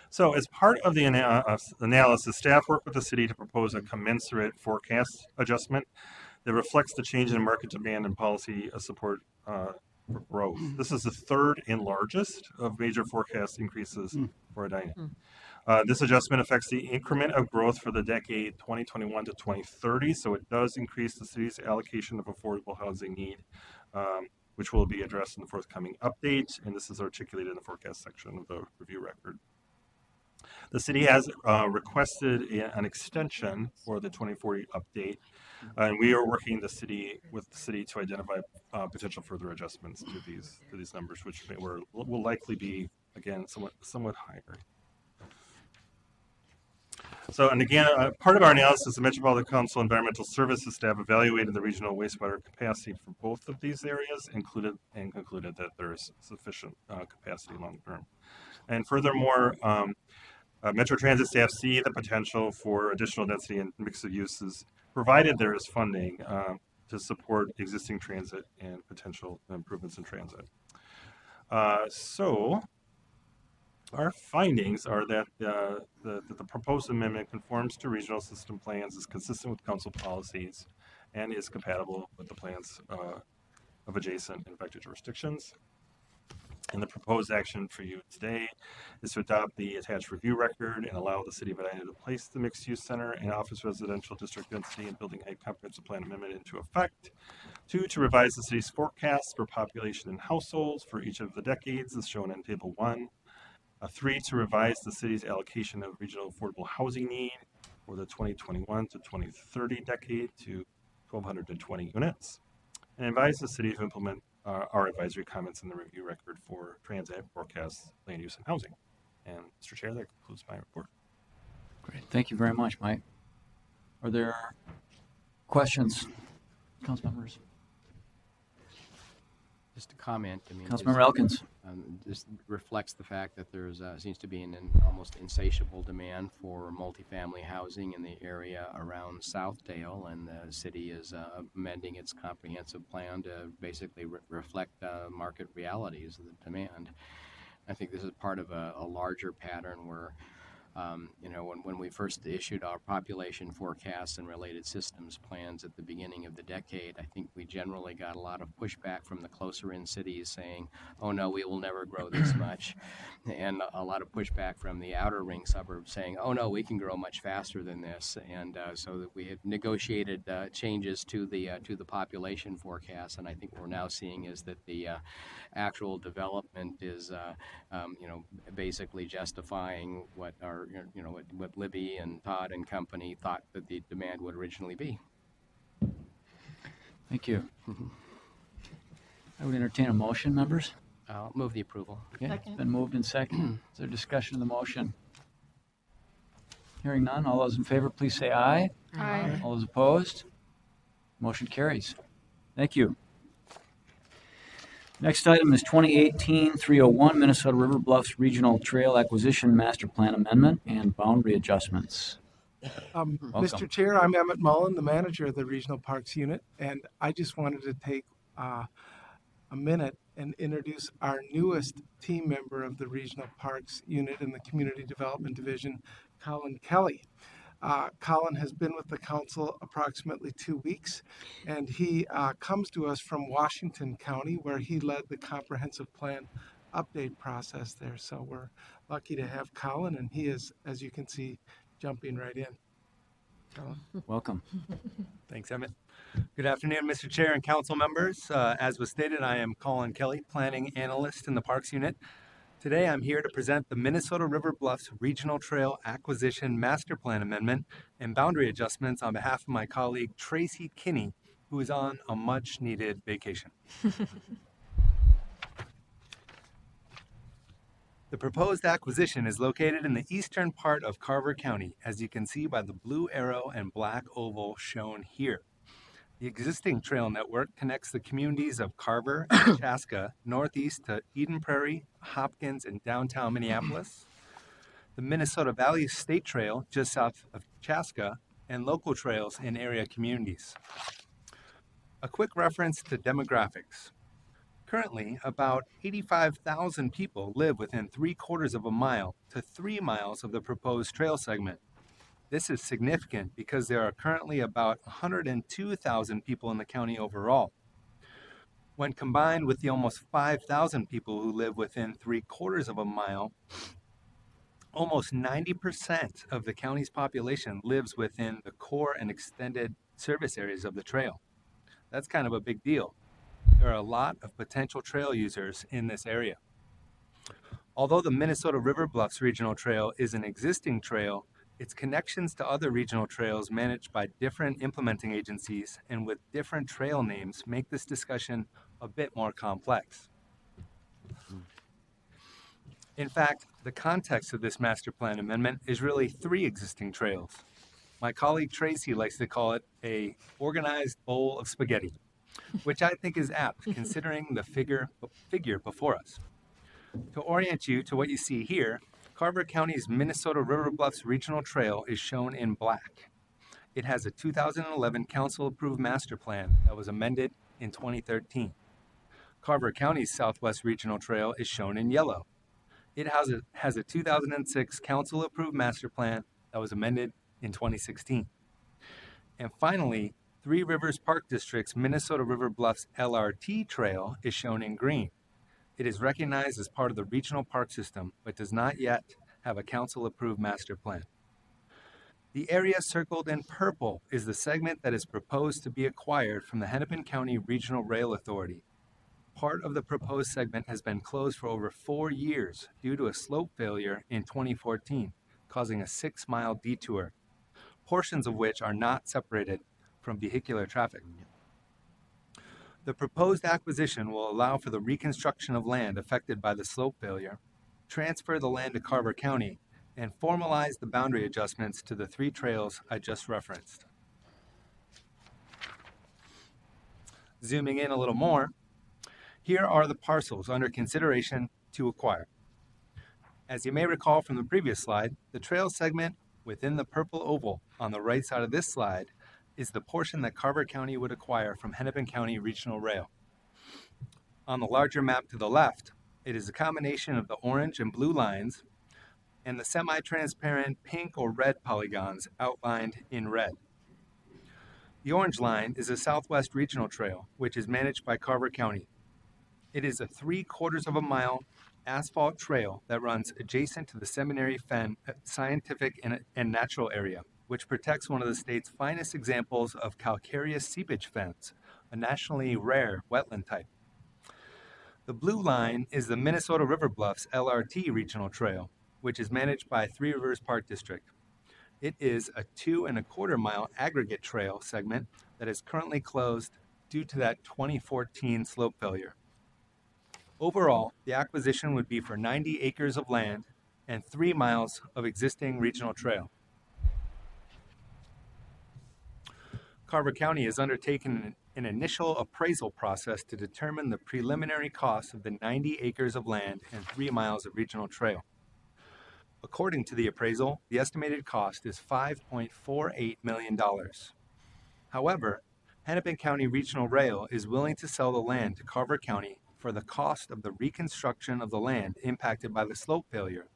So as part of the analysis, staff worked with the city to propose a commensurate forecast adjustment that reflects the change in market demand and policy support for growth. This is the third and largest of major forecast increases for Edina. This adjustment affects the increment of growth for the decade 2021 to 2030, so it does increase the city's allocation of affordable housing need, which will be addressed in the forthcoming update, and this is articulated in the forecast section of the review record. The city has requested an extension for the 2040 update, and we are working with the city to identify potential further adjustments to these numbers, which will likely be, again, somewhat higher. So, and again, part of our analysis, the Metropolitan Council Environmental Services staff evaluated the regional wastewater capacity for both of these areas, concluded that there is sufficient capacity long term. And furthermore, Metro Transit staff see the potential for additional density and mix of uses, provided there is funding to support existing transit and potential improvements in transit. So our findings are that the proposed amendment conforms to regional system plans, is consistent with council policies, and is compatible with the plans of adjacent and affected jurisdictions. And the proposed action for you today is to adopt the attached review record and allow the city of Edina to place the mixed-use center and office residential district density and building height comprehensive plan amendment into effect. 2, to revise the city's forecast for population and households for each of the decades as shown in Table 1. 3, to revise the city's allocation of regional affordable housing need for the 2021 to 2030 decade to 1,220 units. And advise the city to implement our advisory comments in the review record for transit, forecasts, land use, and housing. And Mr. Chair, that concludes my report. Great. Thank you very much, Mike. Are there questions, council members? Just a comment. I mean, Councilmember Elkins. this reflects the fact that there's seems to be an almost insatiable demand for multifamily housing in the area around Southdale, and the city is amending its comprehensive plan to basically reflect market realities of the demand. I think this is part of a larger pattern where when we first issued our population forecasts and related systems plans at the beginning of the decade, I think we generally got a lot of pushback from the closer in cities saying, oh no, we will never grow this much. And a lot of pushback from the outer ring suburbs saying, oh no, we can grow much faster than this. And so that we have negotiated changes to the population forecast. And I think what we're now seeing is that the actual development is, basically justifying what what Libby and Todd and company thought that the demand would originally be. Thank you. I would entertain a motion, members. I'll move the approval. Okay, it's been moved and seconded. Is there discussion of the motion? Hearing none, all those in favor, please say aye. Aye. All those opposed? Motion carries. Thank you. Next item is 2018-301 Minnesota River Bluffs Regional Trail Acquisition Master Plan Amendment and Boundary Adjustments. Mr. Chair, I'm Emmett Mullen, the manager of the Regional Parks Unit, and I just wanted to take a minute and introduce our newest team member of the Regional Parks Unit in the Community Development Division, Colin Kelly. Colin has been with the council approximately 2 weeks, and he comes to us from Washington County, where he led the comprehensive plan update process there. So we're lucky to have Colin, and he is, as you can see, jumping right in. Colin. Welcome. Thanks, Emmett. Good afternoon, Mr. Chair and council members. As was stated, I am Colin Kelly, planning analyst in the Parks Unit. Today, I'm here to present the Minnesota River Bluffs Regional Trail Acquisition Master Plan Amendment and boundary adjustments on behalf of my colleague Tracy Kinney, who is on a much-needed vacation. The proposed acquisition is located in the eastern part of Carver County, as you can see by the blue arrow and black oval shown here. The existing trail network connects the communities of Carver and Chaska northeast to Eden Prairie, Hopkins, and downtown Minneapolis, the Minnesota Valley State Trail just south of Chaska, and local trails in area communities. A quick reference to demographics. Currently, about 85,000 people live within 3/4 of a mile to 3 miles of the proposed trail segment. This is significant because there are currently about 102,000 people in the county overall. When combined with the almost 5,000 people who live within 3/4 of a mile, almost 90% of the county's population lives within the core and extended service areas of the trail. That's kind of a big deal. There are a lot of potential trail users in this area. Although the Minnesota River Bluffs Regional Trail is an existing trail, its connections to other regional trails managed by different implementing agencies and with different trail names make this discussion a bit more complex. In fact, the context of this master plan amendment is really 3 existing trails. My colleague Tracy likes to call it a organized bowl of spaghetti, which I think is apt considering the figure before us. To orient you to what you see here, Carver County's Minnesota River Bluffs Regional Trail is shown in black. It has a 2011 council-approved master plan that was amended in 2013. Carver County's Southwest Regional Trail is shown in yellow. It has a 2006 council-approved master plan that was amended in 2016. And finally, Three Rivers Park District's Minnesota River Bluffs LRT Trail is shown in green. It is recognized as part of the regional park system, but does not yet have a council-approved master plan. The area circled in purple is the segment that is proposed to be acquired from the Hennepin County Regional Rail Authority. Part of the proposed segment has been closed for over 4 years due to a slope failure in 2014, causing a 6-mile detour, portions of which are not separated from vehicular traffic. The proposed acquisition will allow for the reconstruction of land affected by the slope failure, transfer the land to Carver County, and formalize the boundary adjustments to the 3 trails I just referenced. Zooming in a little more, Here are the parcels under consideration to acquire. As you may recall from the previous slide, the trail segment within the purple oval on the right side of this slide is the portion that Carver County would acquire from Hennepin County Regional Rail. On the larger map to the left, it is a combination of the orange and blue lines and the semi-transparent pink or red polygons outlined in red. The orange line is a Southwest Regional Trail, which is managed by Carver County. It is a 3/4 of a mile asphalt trail that runs adjacent to the Seminary Fen Scientific and Natural Area, which protects one of the state's finest examples of calcareous seepage fens, a nationally rare wetland type. The blue line is the Minnesota River Bluffs LRT Regional Trail, which is managed by Three Rivers Park District. It is a 2¼ mile aggregate trail segment that is currently closed due to that 2014 slope failure. Overall, the acquisition would be for 90 acres of land and 3 miles of existing regional trail. Carver County has undertaken an initial appraisal process to determine the preliminary cost of the 90 acres of land and 3 miles of regional trail. According to the appraisal, the estimated cost is $5.48 million. However, Hennepin County Regional Rail is willing to sell the land to Carver County for the cost of the reconstruction of the land impacted by the slope failure,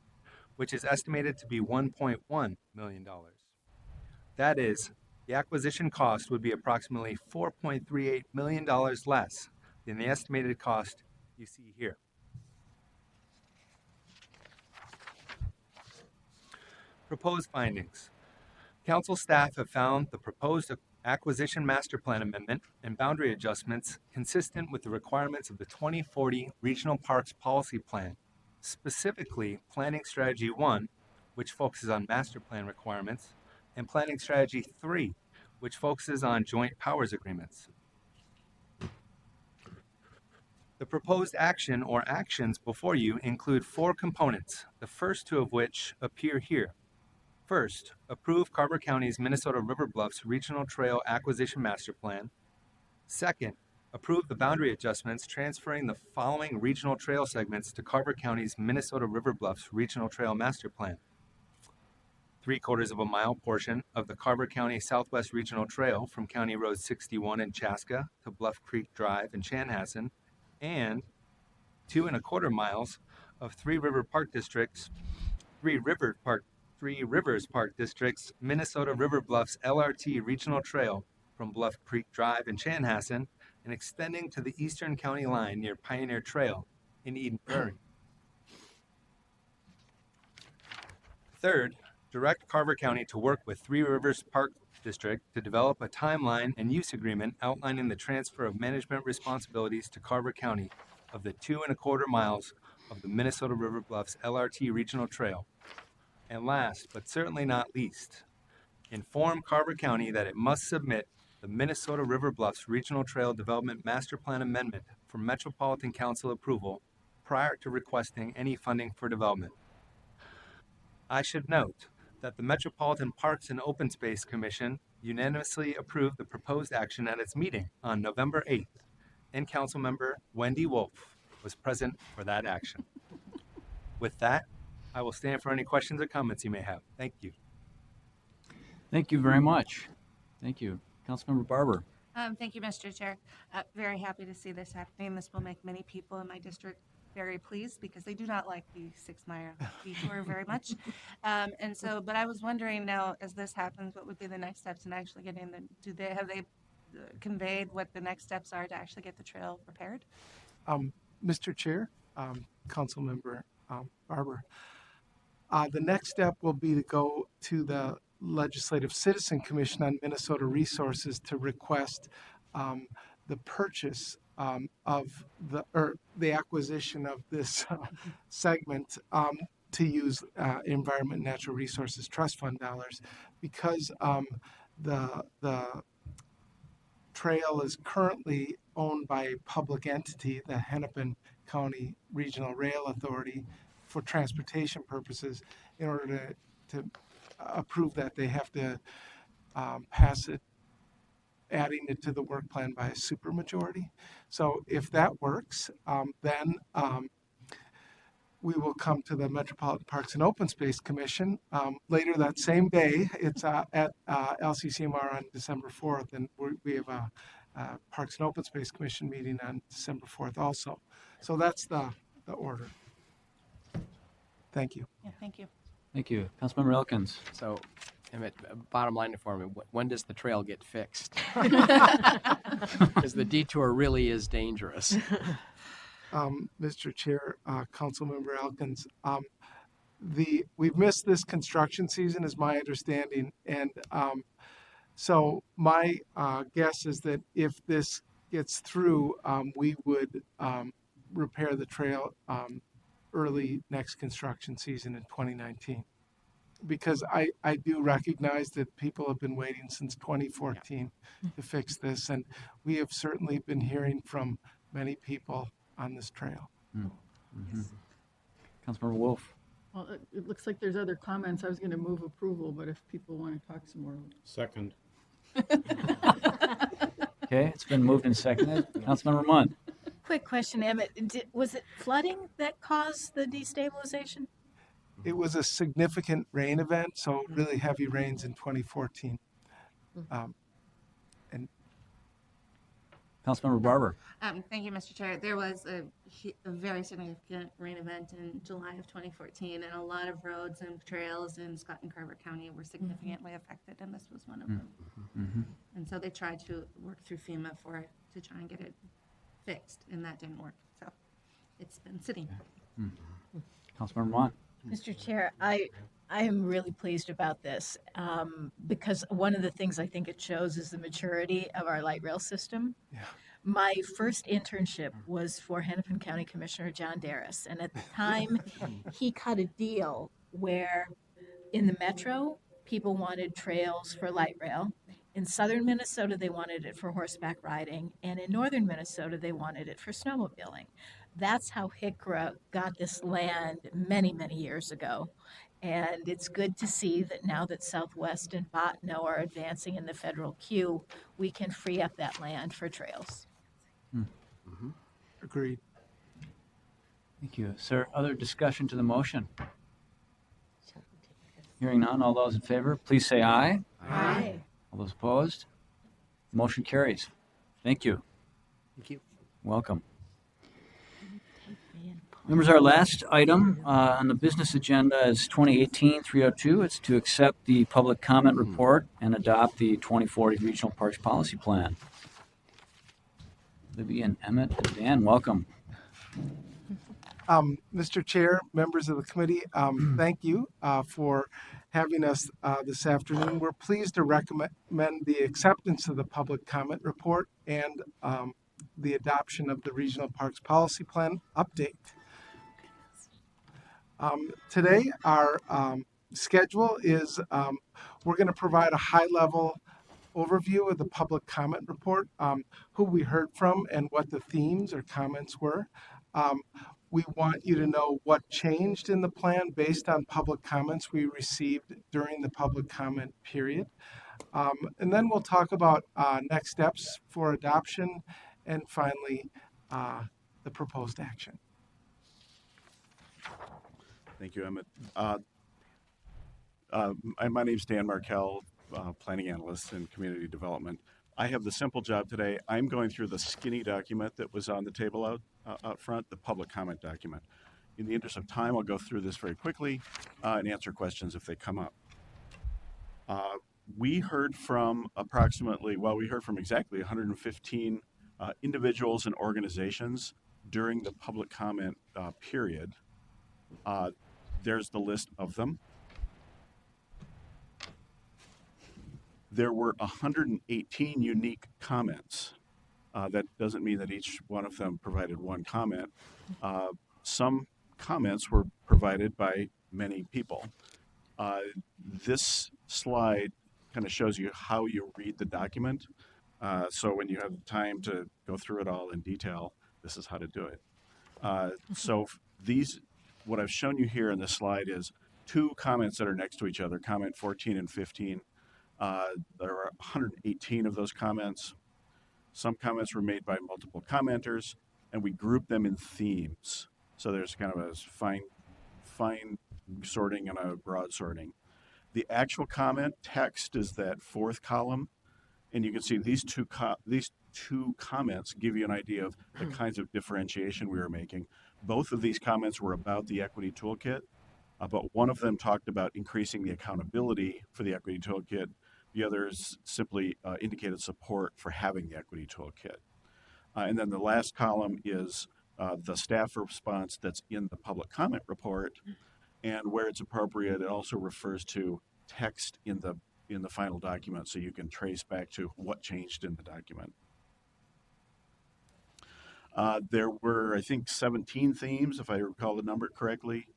which is estimated to be $1.1 million. That is, the acquisition cost would be approximately $4.38 million less than the estimated cost you see here. Proposed findings. Council staff have found the proposed acquisition master plan amendment and boundary adjustments consistent with the requirements of the 2040 Regional Parks Policy Plan, specifically Planning Strategy 1, which focuses on master plan requirements, and Planning Strategy 3, which focuses on joint powers agreements. The proposed action or actions before you include 4 components, the first 2 of which appear here. First, approve Carver County's Minnesota River Bluffs Regional Trail Acquisition Master Plan. Second, approve the boundary adjustments transferring the following regional trail segments to Carver County's Minnesota River Bluffs Regional Trail Master Plan. 3/4 of a mile portion of the Carver County Southwest Regional Trail from County Road 61 in Chaska to Bluff Creek Drive in Chanhassen, and 2¼ miles of Three Rivers Park District's Minnesota River Bluffs LRT Regional Trail from Bluff Creek Drive in Chanhassen and extending to the eastern county line near Pioneer Trail in Eden Prairie. Third, direct Carver County to work with Three Rivers Park District to develop a timeline and use agreement outlining the transfer of management responsibilities to Carver County of the 2¼ miles of the Minnesota River Bluffs LRT Regional Trail. And last, but certainly not least, inform Carver County that it must submit the Minnesota River Bluffs Regional Trail Development Master Plan Amendment for Metropolitan Council approval prior to requesting any funding for development. I should note that the Metropolitan Parks and Open Space Commission unanimously approved the proposed action at its meeting on November 8th, and Councilmember Wendy Wolf was present for that action. With that, I will stand for any questions or comments you may have. Thank you. Thank you very much. Thank you. Councilmember Barber. Thank you, Mr. Chair. Very happy to see this happening. This will make many people in my district very pleased because they do not like the 6-mile detour very much. But I was wondering now, as this happens, what would be the next steps in actually getting have they conveyed what the next steps are to actually get the trail repaired? Mr. Chair, Councilmember Barber, the next step will be to go to the Legislative Citizen Commission on Minnesota Resources to request the purchase of the acquisition of this segment to use Environment and Natural Resources Trust Fund dollars, because the trail is currently owned by a public entity, the Hennepin County Regional Rail Authority, for transportation purposes. In order to approve that, they have to pass it adding it to the work plan by a supermajority. So if that works, then we will come to the Metropolitan Parks and Open Space Commission later that same day. It's at LCCMR on December 4th, and we have a Parks and Open Space Commission meeting on December 4th also. So that's the order. Thank you. Yeah, thank you. Thank you. Councilmember Elkins. So, Emmett, bottom line for me, when does the trail get fixed? Because the detour really is dangerous. Mr. Chair, Councilmember Elkins, we've missed this construction season, is my understanding, and so my guess is that if this gets through, we would repair the trail early next construction season in 2019. Because I do recognize that people have been waiting since 2014 to fix this, and we have certainly been hearing from many people on this trail. Mm-hmm. Councilmember Wolf. Well, it looks like there's other comments. I was going to move approval, but if people want to talk some more. Second. Okay, it's been moved and seconded. Councilmember Munn. Quick question, Emmett. Was it flooding that caused the destabilization? It was a significant rain event, so really heavy rains in 2014. And Councilmember Barber. Thank you, Mr. Chair. There was a very significant rain event in July of 2014, and a lot of roads and trails in Scott and Carver County were significantly affected, and this was one of them. Mm-hmm. And so they tried to work through FEMA to try and get it fixed, and that didn't work. So it's been sitting. Councilmember Munn. Mr. Chair, I am really pleased about this because one of the things I think it shows is the maturity of our light rail system. Yeah. My first internship was for Hennepin County Commissioner John Darris, and at the time he cut a deal where in the metro people wanted trails for light rail. In southern Minnesota they wanted it for horseback riding, and in northern Minnesota they wanted it for snowmobiling. That's how HICRA got this land many, many years ago. And it's good to see that now that Southwest and Botno are advancing in the federal queue, we can free up that land for trails. Agreed. Thank you. Sir, other discussion to the motion? Hearing none, all those in favor, please say aye. Aye. All those opposed? Motion carries. Thank you. Thank you. Welcome. Members, our last item on the business agenda is 2018-302. It's to accept the public comment report and adopt the 2040 Regional Parks Policy Plan. Libby and Emmett and Dan, welcome. Mr. Chair, members of the committee, thank you for having us this afternoon. We're pleased to recommend the acceptance of the public comment report and the adoption of the Regional Parks Policy Plan update. Today, our schedule is we're going to provide a high-level overview of the public comment report, who we heard from and what the themes or comments were. We want you to know what changed in the plan based on public comments we received during the public comment period. And then we'll talk about next steps for adoption and finally the proposed action. Thank you, Emmett. My name is Dan Markell, Planning Analyst in Community Development. I have the simple job today. I'm going through the skinny document that was on the table out front, the public comment document. In the interest of time, I'll go through this very quickly and answer questions if they come up. We heard from exactly 115 individuals and organizations during the public comment period. There's the list of them. There were 118 unique comments. That doesn't mean that each one of them provided one comment. Some comments were provided by many people. This slide kind of shows you how you read the document. So when you have time to go through it all in detail, this is how to do it. What I've shown you here in this slide is two comments that are next to each other, comment 14 and 15. There are 118 of those comments. Some comments were made by multiple commenters, and we grouped them in themes. So there's kind of a fine sorting and a broad sorting. The actual comment text is that fourth column, and you can see these two comments give you an idea of the kinds of differentiation we were making. Both of these comments were about the equity toolkit, but one of them talked about increasing the accountability for the equity toolkit. The others simply indicated support for having the equity toolkit. And then the last column is the staff response that's in the public comment report, and where it's appropriate, it also refers to text in the final document, so you can trace back to what changed in the document. There were, I think, 17 themes, if I recall the number correctly,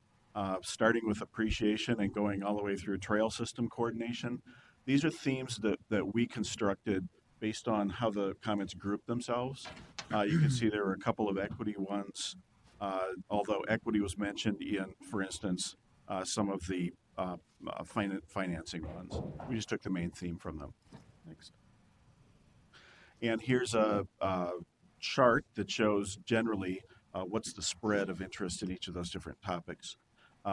starting with appreciation and going all the way through trail system coordination. These are themes that we constructed based on how the comments group themselves. You can see there were a couple of equity ones, although equity was mentioned in, for instance, some of the financing ones. We just took the main theme from them. Next. And here's a chart that shows generally what's the spread of interest in each of those different topics.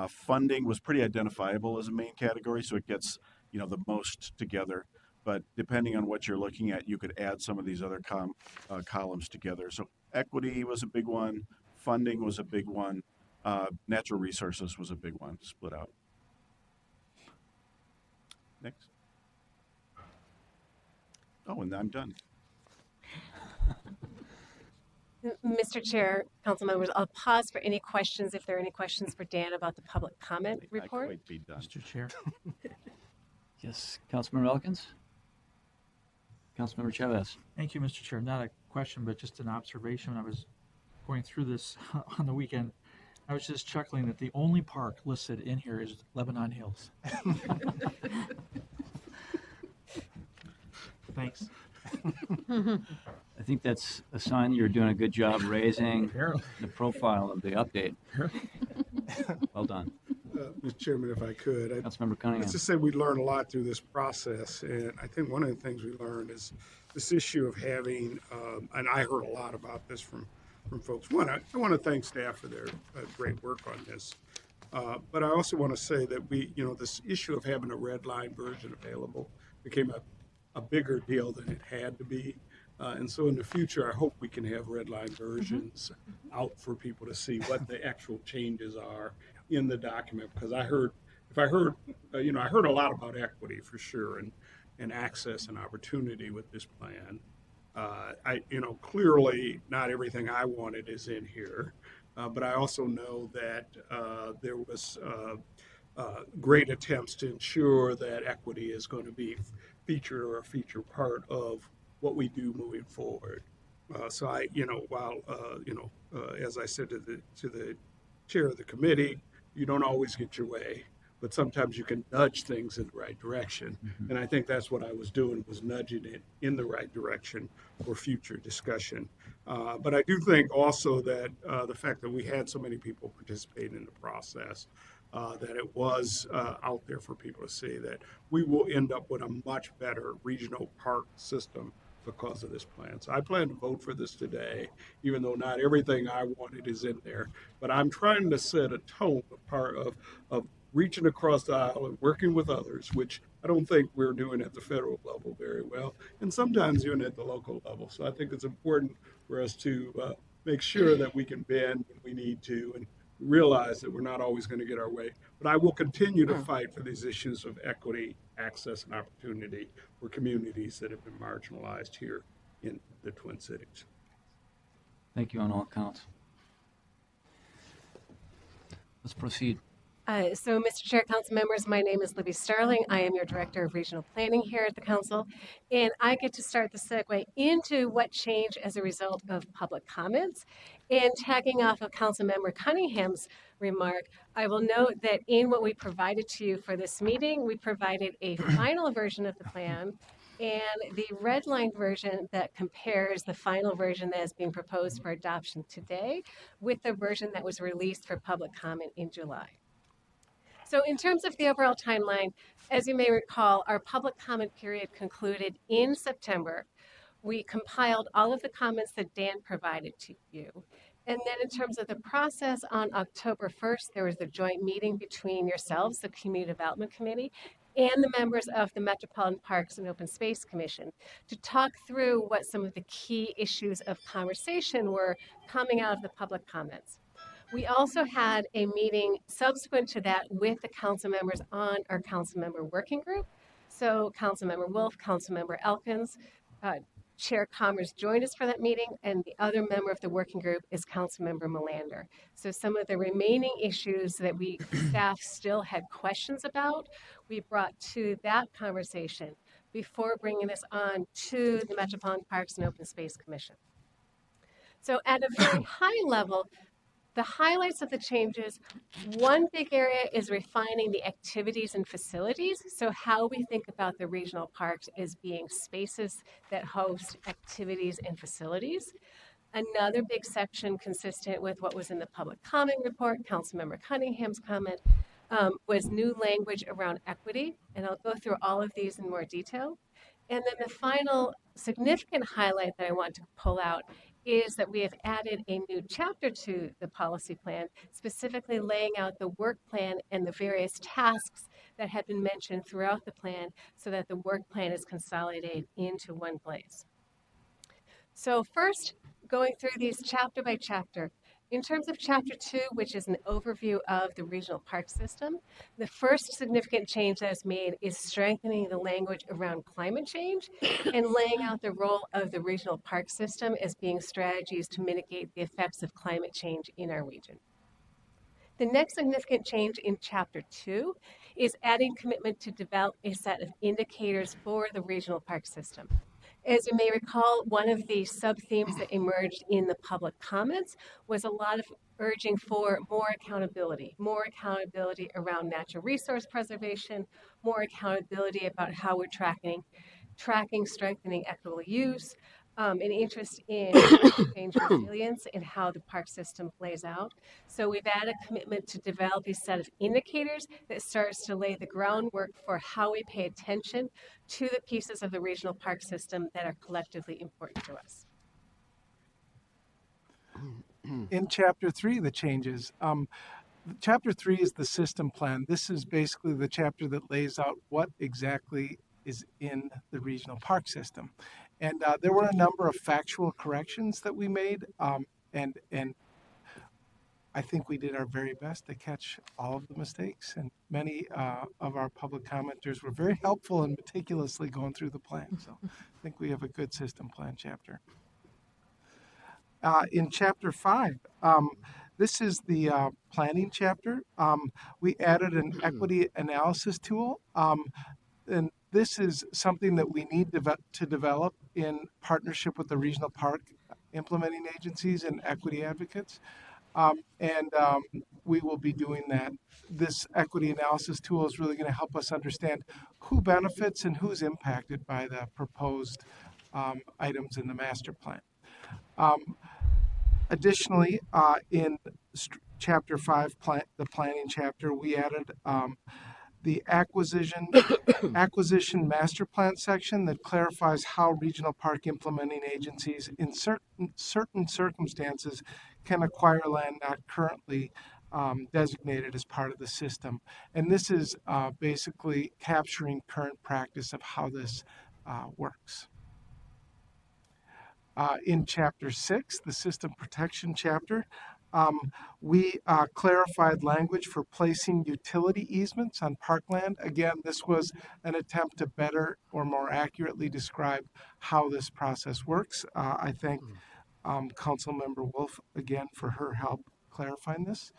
Funding was pretty identifiable as a main category, so it gets the most together. But depending on what you're looking at, you could add some of these other columns together. So equity was a big one, funding was a big one, natural resources was a big one, split out. Next. Oh, and I'm done. Mr. Chair, council members, I'll pause for any questions if there are any questions for Dan about the public comment report. I quite be done. Mr. Chair. Yes, Councilmember Elkins. Councilmember Chavez. Thank you, Mr. Chair. Not a question, but just an observation. When I was going through this on the weekend, I was just chuckling that the only park listed in here is Lebanon Hills. Thanks. I think that's a sign you're doing a good job raising the profile of the update. Well done. Mr. Chairman, if I could. Councilmember Cunningham. Let's just say we learned a lot through this process, and I think one of the things we learned is this issue of having, and I heard a lot about this from folks. One, I want to thank staff for their great work on this, but I also want to say that this issue of having a red line version available became a bigger deal than it had to be. And so in the future, I hope we can have red line versions out for people to see what the actual changes are in the document. Because I heard a lot about equity for sure, and access and opportunity with this plan. Clearly not everything I wanted is in here, but I also know that there was great attempts to ensure that equity is going to be a feature part of what we do moving forward. So as I said to the chair of the committee, you don't always get your way, but sometimes you can nudge things in the right direction. And I think that's what I was doing, was nudging it in the right direction for future discussion. But I do think also that the fact that we had so many people participate in the process, that it was out there for people to see, that we will end up with a much better regional park system because of this plan. So I plan to vote for this today, even though not everything I wanted is in there. But I'm trying to set a tone, a part of reaching across the aisle and working with others, which I don't think we're doing at the federal level very well, and sometimes even at the local level. So I think it's important for us to make sure that we can bend when we need to, and realize that we're not always going to get our way. But I will continue to fight for these issues of equity, access, and opportunity for communities that have been marginalized here in the Twin Cities. Thank you on all counts. Let's proceed. So, Mr. Chair, council members, my name is Libby Starling. I am your Director of Regional Planning here at the council, and I get to start the segue into what changed as a result of public comments. And tagging off of Councilmember Cunningham's remark, I will note that in what we provided to you for this meeting, we provided a final version of the plan and the red line version that compares the final version that is being proposed for adoption today with the version that was released for public comment in July. So in terms of the overall timeline, as you may recall, our public comment period concluded in September. We compiled all of the comments that Dan provided to you. And then in terms of the process, on October 1st, there was a joint meeting between yourselves, the Community Development Committee, and the members of the Metropolitan Parks and Open Space Commission to talk through what some of the key issues of conversation were coming out of the public comments. We also had a meeting subsequent to that with the council members on our council member working group. So Councilmember Wolf, Councilmember Elkins, Chair Commerce joined us for that meeting, and the other member of the working group is Councilmember Melander. So some of the remaining issues that we staff still had questions about, we brought to that conversation before bringing this on to the Metropolitan Parks and Open Space Commission. So at a very high level, the highlights of the changes, one big area is refining the activities and facilities. So how we think about the regional parks as being spaces that host activities and facilities. Another big section consistent with what was in the public comment report, Councilmember Cunningham's comment, was new language around equity. And I'll go through all of these in more detail. And then the final significant highlight that I want to pull out is that we have added a new chapter to the policy plan, specifically laying out the work plan and the various tasks that have been mentioned throughout the plan so that the work plan is consolidated into one place. So first, going through these chapter by chapter. In terms of Chapter 2, which is an overview of the regional park system, the first significant change that is made is strengthening the language around climate change and laying out the role of the regional park system as being strategies to mitigate the effects of climate change in our region. The next significant change in Chapter 2 is adding commitment to develop a set of indicators for the regional park system. As you may recall, one of the sub-themes that emerged in the public comments was a lot of urging for more accountability around natural resource preservation, more accountability about how we're tracking, strengthening equitable use, an interest in change resilience and how the park system plays out. So we've added a commitment to develop a set of indicators that starts to lay the groundwork for how we pay attention to the pieces of the regional park system that are collectively important to us. In Chapter 3, the changes. Chapter 3 is the system plan. This is basically the chapter that lays out what exactly is in the regional park system. And there were a number of factual corrections that we made, and I think we did our very best to catch all of the mistakes. And many of our public commenters were very helpful in meticulously going through the plan. So I think we have a good system plan chapter. In Chapter 5, this is the planning chapter. We added an equity analysis tool. And this is something that we need to develop in partnership with the regional park implementing agencies and equity advocates. We will be doing that. This equity analysis tool is really going to help us understand who benefits and who's impacted by the proposed items in the master plan. Additionally, in Chapter 5, the planning chapter, we added the acquisition master plan section that clarifies how regional park implementing agencies in certain circumstances can acquire land not currently designated as part of the system. And this is basically capturing current practice of how this works. In Chapter 6, the system protection chapter, we clarified language for placing utility easements on parkland. Again, this was an attempt to better or more accurately describe how this process works. I thank Councilmember Wolf again for her help clarifying this.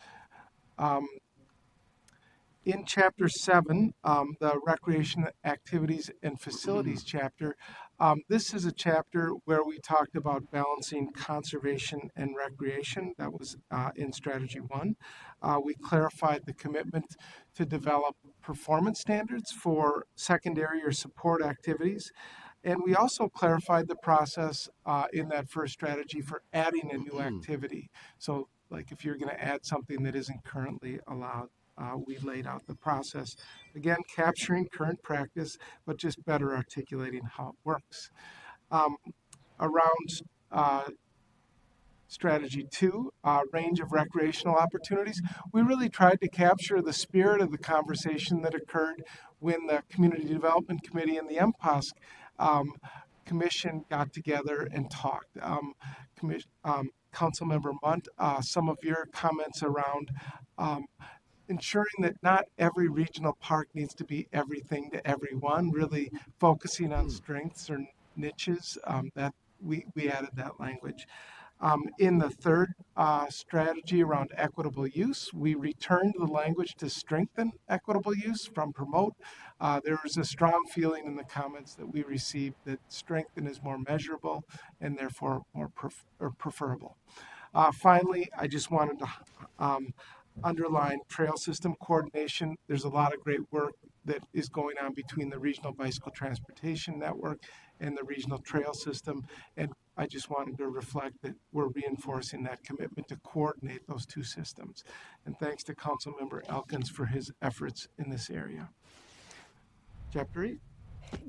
In Chapter 7, the Recreation Activities and Facilities chapter, this is a chapter where we talked about balancing conservation and recreation. That was in Strategy 1. We clarified the commitment to develop performance standards for secondary or support activities. And we also clarified the process in that first strategy for adding a new activity. So like if you're going to add something that isn't currently allowed. we laid out the process. Again, capturing current practice, but just better articulating how it works. Around Strategy 2, range of recreational opportunities. We really tried to capture the spirit of the conversation that occurred when the Community Development Committee and the MPOSC Commission got together and talked. Councilmember Munt, some of your comments around ensuring that not every regional park needs to be everything to everyone, really focusing on strengths or niches, that we added that language. In the third strategy around equitable use, we returned the language to strengthen equitable use from promote. There was a strong feeling in the comments that we received that strengthen is more measurable and therefore more preferable. Finally, I just wanted to underline trail system coordination. There's a lot of great work that is going on between the Regional Bicycle Transportation Network and the Regional Trail System. And I just wanted to reflect that we're reinforcing that commitment to coordinate those two systems. And thanks to Councilmember Elkins for his efforts in this area. Chapter 8.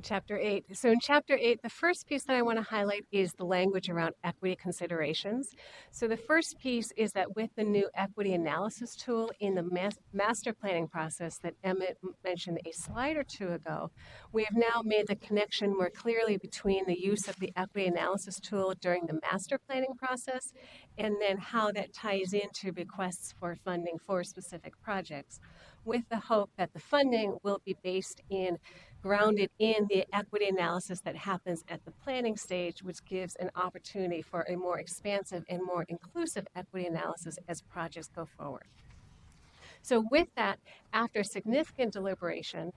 Chapter 8. So in Chapter 8, the first piece that I want to highlight is the language around equity considerations. So the first piece is that with the new equity analysis tool in the master planning process that Emmett mentioned a slide or two ago, we have now made the connection more clearly between the use of the equity analysis tool during the master planning process and then how that ties into requests for funding for specific projects, with the hope that the funding will be grounded in the equity analysis that happens at the planning stage, which gives an opportunity for a more expansive and more inclusive equity analysis as projects go forward. So with that, after significant deliberation,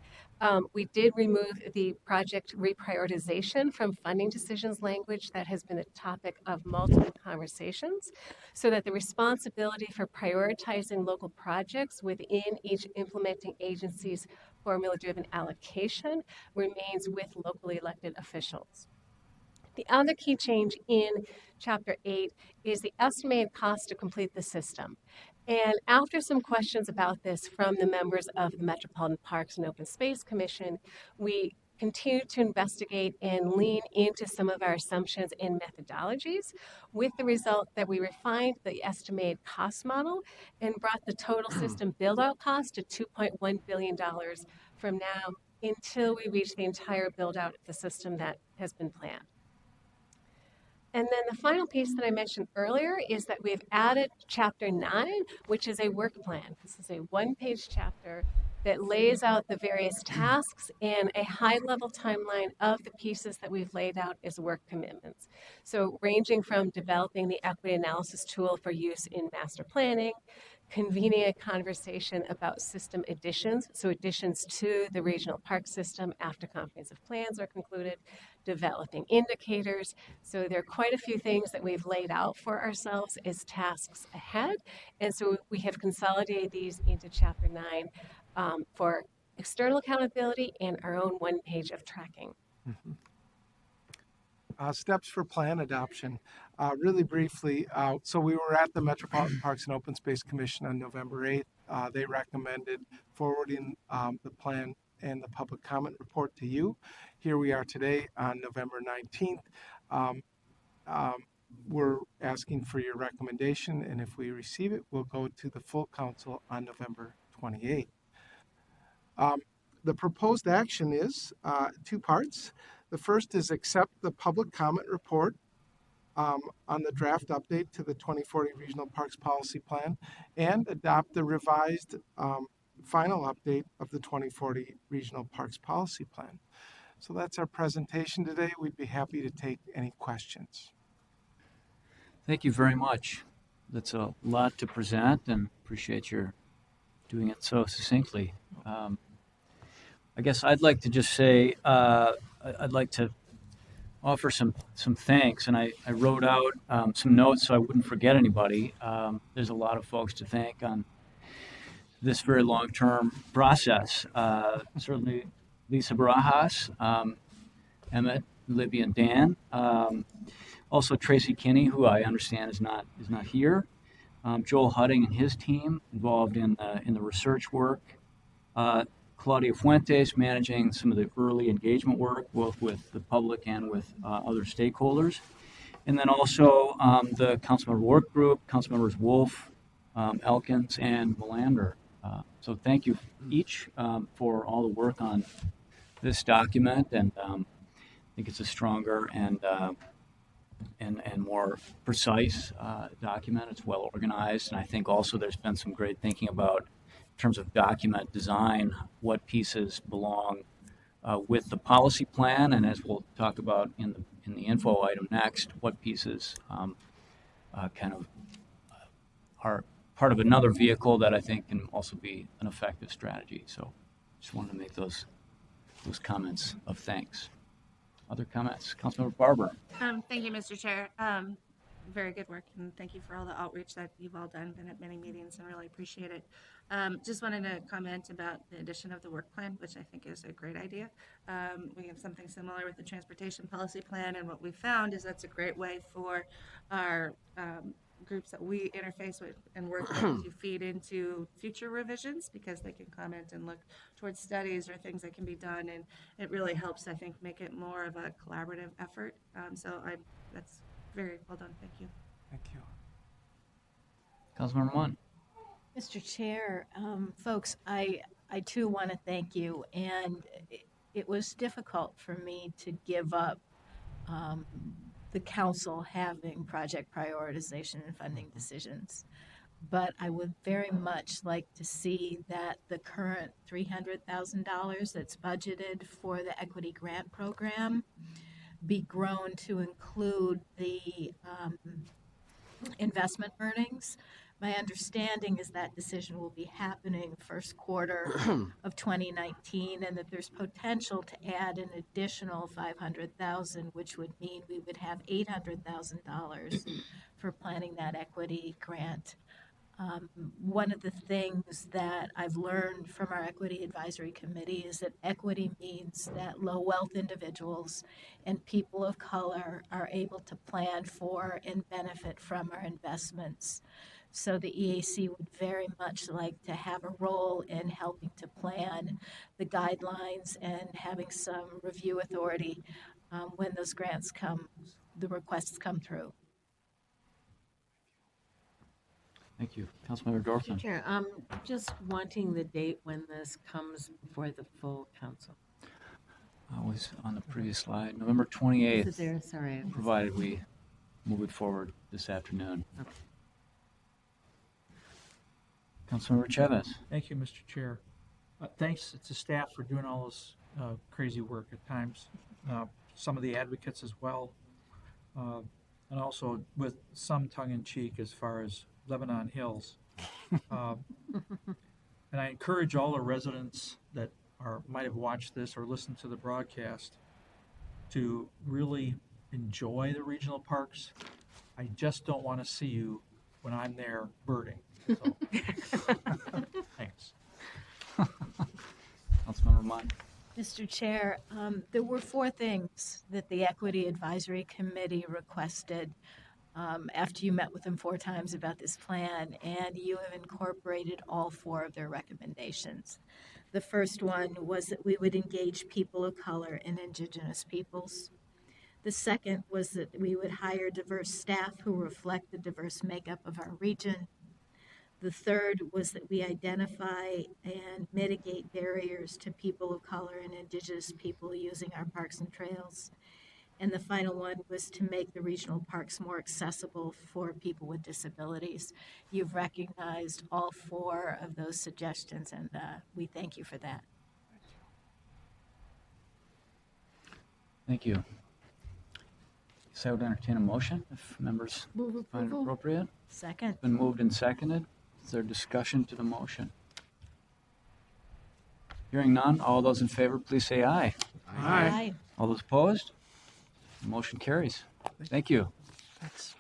we did remove the project reprioritization from funding decisions language that has been a topic of multiple conversations, so that the responsibility for prioritizing local projects within each implementing agency's formula-driven allocation remains with locally elected officials. The other key change in Chapter 8 is the estimated cost to complete the system. And after some questions about this from the members of the Metropolitan Parks and Open Space Commission, we continue to investigate and lean into some of our assumptions and methodologies, with the result that we refined the estimated cost model and brought the total system build-out cost to $2.1 billion from now until we reach the entire build-out of the system that has been planned. And then the final piece that I mentioned earlier is that we've added Chapter 9, which is a work plan. This is a one-page chapter that lays out the various tasks and a high-level timeline of the pieces that we've laid out as work commitments. So ranging from developing the equity analysis tool for use in master planning, convening a conversation about system additions, so additions to the regional park system after comprehensive plans are concluded, developing indicators. So there are quite a few things that we've laid out for ourselves as tasks ahead. And so we have consolidated these into Chapter 9 for external accountability and our own one page of tracking. Mm-hmm. Steps for plan adoption. Really briefly, so we were at the Metropolitan Parks and Open Space Commission on November 8th. They recommended forwarding the plan and the public comment report to you. Here we are today on November 19th. We're asking for your recommendation, and if we receive it, we'll go to the full council on November 28th. The proposed action is two parts. The first is accept the public comment report on the draft update to the 2040 Regional Parks Policy Plan and adopt the revised final update of the 2040 Regional Parks Policy Plan. So that's our presentation today. We'd be happy to take any questions. Thank you very much. That's a lot to present, and appreciate your doing it so succinctly. I guess I'd like to just say I'd like to offer some thanks, and I wrote out some notes so I wouldn't forget anybody. There's a lot of folks to thank on this very long-term process. Certainly Lisa Barajas, Emmett, Libby, and Dan. Also Tracy Kinney, who I understand is not here. Joel Hudding and his team involved in the research work. Claudia Fuentes managing some of the early engagement work, both with the public and with other stakeholders. And then also the councilmember work group, councilmembers Wolf, Elkins, and Melander. So thank you each for all the work on this document, and I think it's a stronger and more precise document. It's well organized, and I think also there's been some great thinking about, in terms of document design, what pieces belong with the policy plan, and as we'll talk about in the info item next, what pieces kind of are part of another vehicle that I think can also be an effective strategy. So just wanted to make those comments of thanks. Other comments? Councilmember Barber. Thank you, Mr. Chair. Very good work, and thank you for all the outreach that you've all done. Been at many meetings and really appreciate it. Just wanted to comment about the addition of the work plan, which I think is a great idea. We have something similar with the transportation policy plan, and what we found is that's a great way for our groups that we interface with and work with to feed into future revisions, because they can comment and look towards studies or things that can be done, and it really helps, I think, make it more of a collaborative effort. That's very well done. Thank you. Thank you. Councilmember Munn. Mr. Chair, folks, I too want to thank you, and it was difficult for me to give up the council having project prioritization and funding decisions. But I would very much like to see that the current $300,000 that's budgeted for the equity grant program be grown to include the investment earnings. My understanding is that decision will be happening first quarter of 2019, and that there's potential to add an additional $500,000, which would mean we would have $800,000 for planning that equity grant. One of the things that I've learned from our Equity Advisory Committee is that equity means that low wealth individuals and people of color are able to plan for and benefit from our investments. So the EAC would very much like to have a role in helping to plan the guidelines and having some review authority when those grants come, the requests come through. Thank you. Councilmember Dorfman. Mr. Chair, just wanting the date when this comes before the full council. I was on the previous slide, November 28th. Is it there? Sorry. Provided we move it forward this afternoon. Okay. Councilmember Chavez. Thank you, Mr. Chair. Thanks to staff for doing all this crazy work at times. Some of the advocates as well. And also with some tongue-in-cheek as far as Lebanon Hills. And I encourage all the residents that might have watched this or listened to the broadcast to really enjoy the regional parks. I just don't want to see you when I'm there birding. So, thanks. Councilmember Munn. Mr. Chair, there were 4 things that the Equity Advisory Committee requested after you met with them 4 times about this plan, and you have incorporated all 4 of their recommendations. The first one was that we would engage people of color and indigenous peoples. The second was that we would hire diverse staff who reflect the diverse makeup of our region. The third was that we identify and mitigate barriers to people of color and indigenous people using our parks and trails. And the final one was to make the regional parks more accessible for people with disabilities. You've recognized all 4 of those suggestions, and we thank you for that. Thank you. So I would entertain a motion if members find it appropriate. Second. It's been moved and seconded. Is there discussion to the motion? Hearing none, all those in favor, please say aye. Aye. Aye. All those opposed? The motion carries. Thank you. Thanks.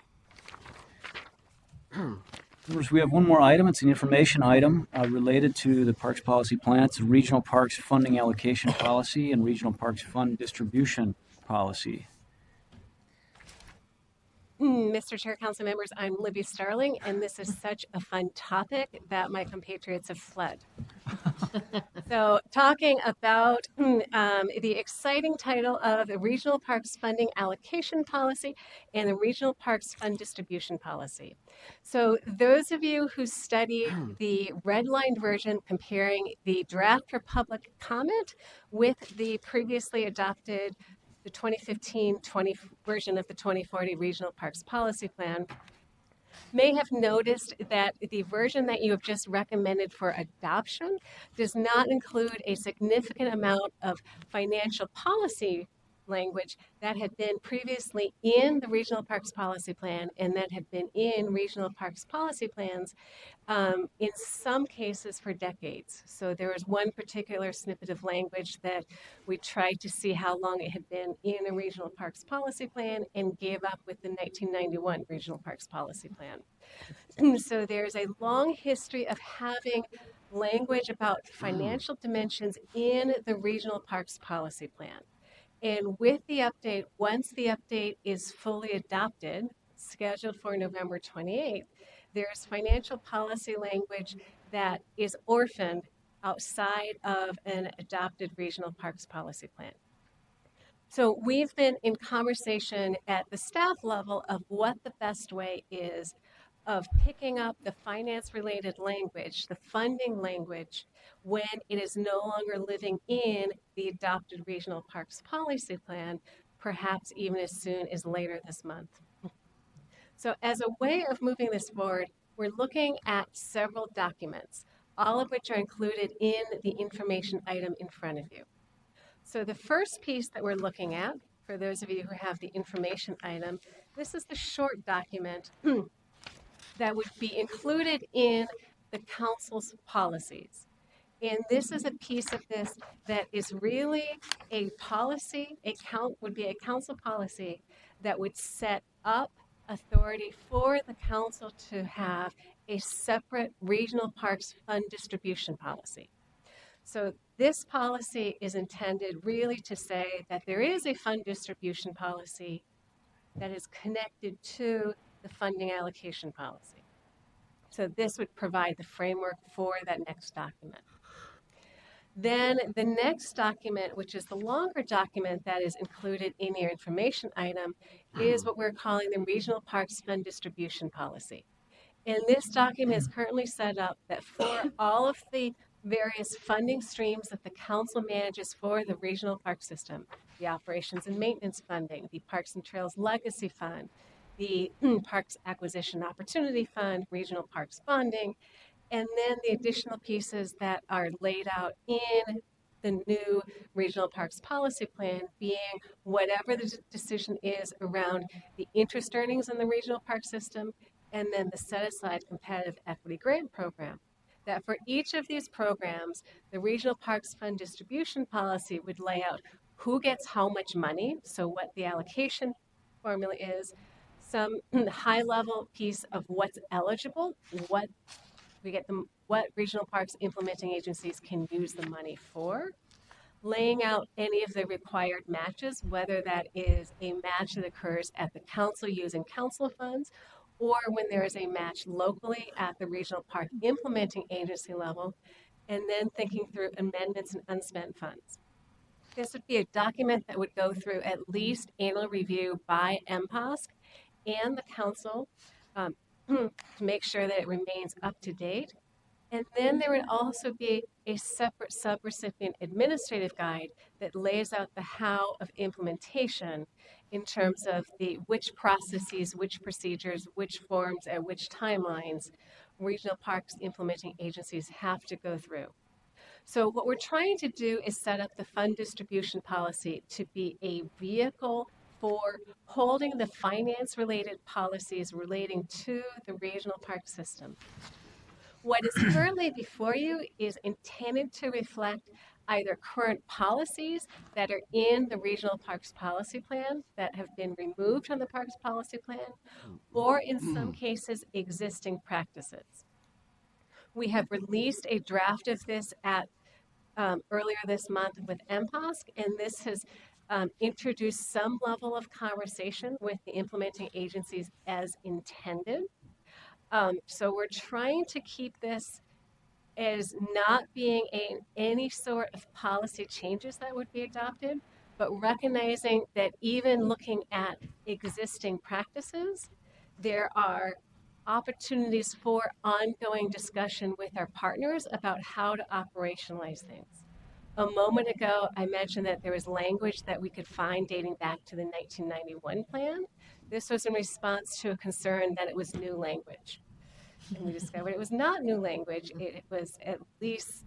Members, we have one more item. It's an information item related to the Parks Policy Plan. It's the Regional Parks Funding Allocation Policy and Regional Parks Fund Distribution Policy. Mr. Chair, council members, I'm Libby Starling, and this is such a fun topic that my compatriots have fled. So, talking about the exciting title of the Regional Parks Funding Allocation Policy and the Regional Parks Fund Distribution Policy. So, those of you who studied the redlined version comparing the draft for public comment with the previously adopted the 2015 version of the 2040 Regional Parks Policy Plan may have noticed that the version that you have just recommended for adoption does not include a significant amount of financial policy language that had been previously in the Regional Parks Policy Plan and that had been in Regional Parks Policy Plans in some cases for decades. So there was one particular snippet of language that we tried to see how long it had been in a Regional Parks Policy Plan and gave up with the 1991 Regional Parks Policy Plan. So there's a long history of having language about financial dimensions in the Regional Parks Policy Plan. And with the update, once the update is fully adopted, scheduled for November 28th, there's financial policy language that is orphaned outside of an adopted Regional Parks Policy Plan. So we've been in conversation at the staff level of what the best way is of picking up the finance-related language, the funding language, when it is no longer living in the adopted Regional Parks Policy Plan, perhaps even as soon as later this month. So as a way of moving this forward, we're looking at several documents, all of which are included in the information item in front of you. So the first piece that we're looking at, for those of you who have the information item, this is the short document that would be included in the council's policies. And this is a piece of this that is really a policy, would be a council policy that would set up authority for the council to have a separate regional parks fund distribution policy. So this policy is intended really to say that there is a fund distribution policy that is connected to the funding allocation policy. So this would provide the framework for that next document. Then the next document, which is the longer document that is included in your information item, is what we're calling the Regional Parks Fund Distribution Policy. And this document is currently set up that for all of the various funding streams that the council manages for the regional park system, the operations and maintenance funding, the Parks and Trails Legacy Fund, the Parks Acquisition Opportunity Fund, Regional Parks Bonding, and then the additional pieces that are laid out in the new Regional Parks Policy Plan being whatever the decision is around the interest earnings in the regional park system, and then the set-aside competitive equity grant program. That for each of these programs, the Regional Parks Fund Distribution Policy would lay out who gets how much money, so what the allocation formula is, some high-level piece of what's eligible, what regional parks implementing agencies can use the money for, laying out any of the required matches, whether that is a match that occurs at the council using council funds, or when there is a match locally at the regional park implementing agency level, and then thinking through amendments and unspent funds. This would be a document that would go through at least annual review by MPOSC and the council to make sure that it remains up to date. And then there would also be a separate subrecipient administrative guide that lays out the how of implementation in terms of which processes, which procedures, which forms, and which timelines regional parks implementing agencies have to go through. So what we're trying to do is set up the fund distribution policy to be a vehicle for holding the finance-related policies relating to the regional park system. What is currently before you is intended to reflect either current policies that are in the Regional Parks Policy Plan that have been removed from the Parks Policy Plan, or in some cases, existing practices. We have released a draft of this at earlier this month with MPOSC, and this has introduce some level of conversation with the implementing agencies as intended. So we're trying to keep this as not being any sort of policy changes that would be adopted, but recognizing that even looking at existing practices, there are opportunities for ongoing discussion with our partners about how to operationalize things. A moment ago, I mentioned that there was language that we could find dating back to the 1991 plan. This was in response to a concern that it was new language. And we discovered it was not new language. It was at least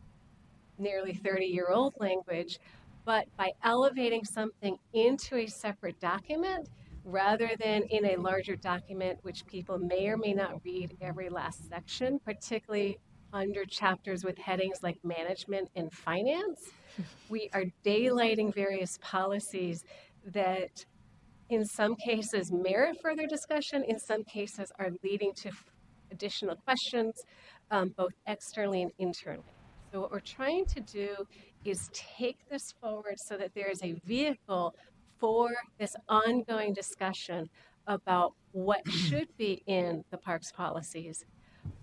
nearly 30-year-old language. But by elevating something into a separate document, rather than in a larger document, which people may or may not read every last section, particularly under chapters with headings like management and finance, we are daylighting various policies that in some cases merit further discussion, in some cases are leading to additional questions, both externally and internally. So what we're trying to do is take this forward so that there is a vehicle for this ongoing discussion about what should be in the parks policies,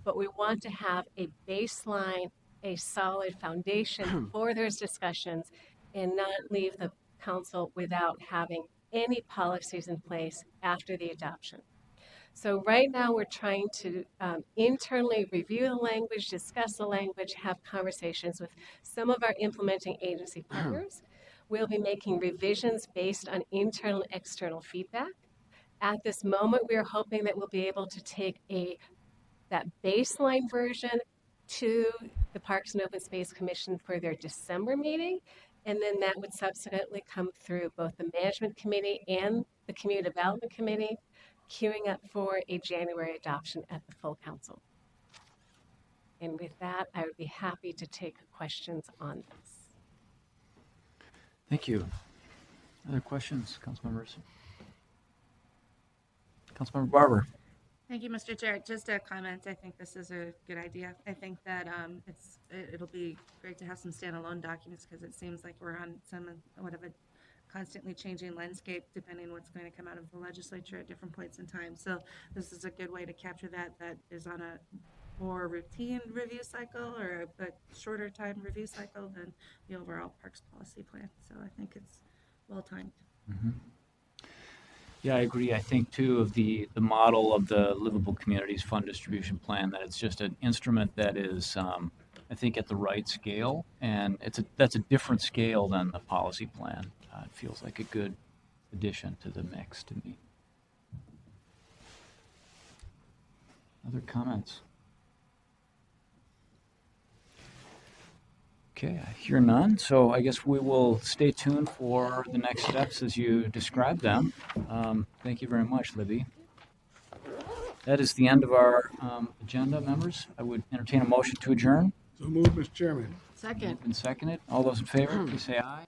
but we want to have a baseline, a solid foundation for those discussions and not leave the council without having any policies in place after the adoption. So right now we're trying to internally review the language, discuss the language, have conversations with some of our implementing agency partners. We'll be making revisions based on internal and external feedback. At this moment, we are hoping that we'll be able to take that baseline version to the Parks and Open Space Commission for their December meeting, and then that would subsequently come through both the Management Committee and the Community Development Committee, queuing up for a January adoption at the full council. And with that, I would be happy to take questions on this. Thank you. Other questions, council members? Councilmember Barber. Thank you, Mr. Chair. Just a comment. I think this is a good idea. I think that it'll be great to have some standalone documents because it seems like we're on somewhat of a constantly changing landscape depending what's going to come out of the legislature at different points in time. So this is a good way to capture that is on a more routine review cycle or a shorter time review cycle than the overall parks policy plan. So I think it's well timed. Mm-hmm. Yeah, I agree. I think too of the model of the Livable Communities Fund Distribution Plan, that it's just an instrument that is, I think, at the right scale, and that's a different scale than the policy plan. It feels like a good addition to the mix to me. Other comments? Okay, I hear none, so I guess we will stay tuned for the next steps as you describe them. Thank you very much, Libby. That is the end of our agenda, members. I would entertain a motion to adjourn. So moved, Mr. Chairman. Second. Been seconded. All those in favor, please say aye.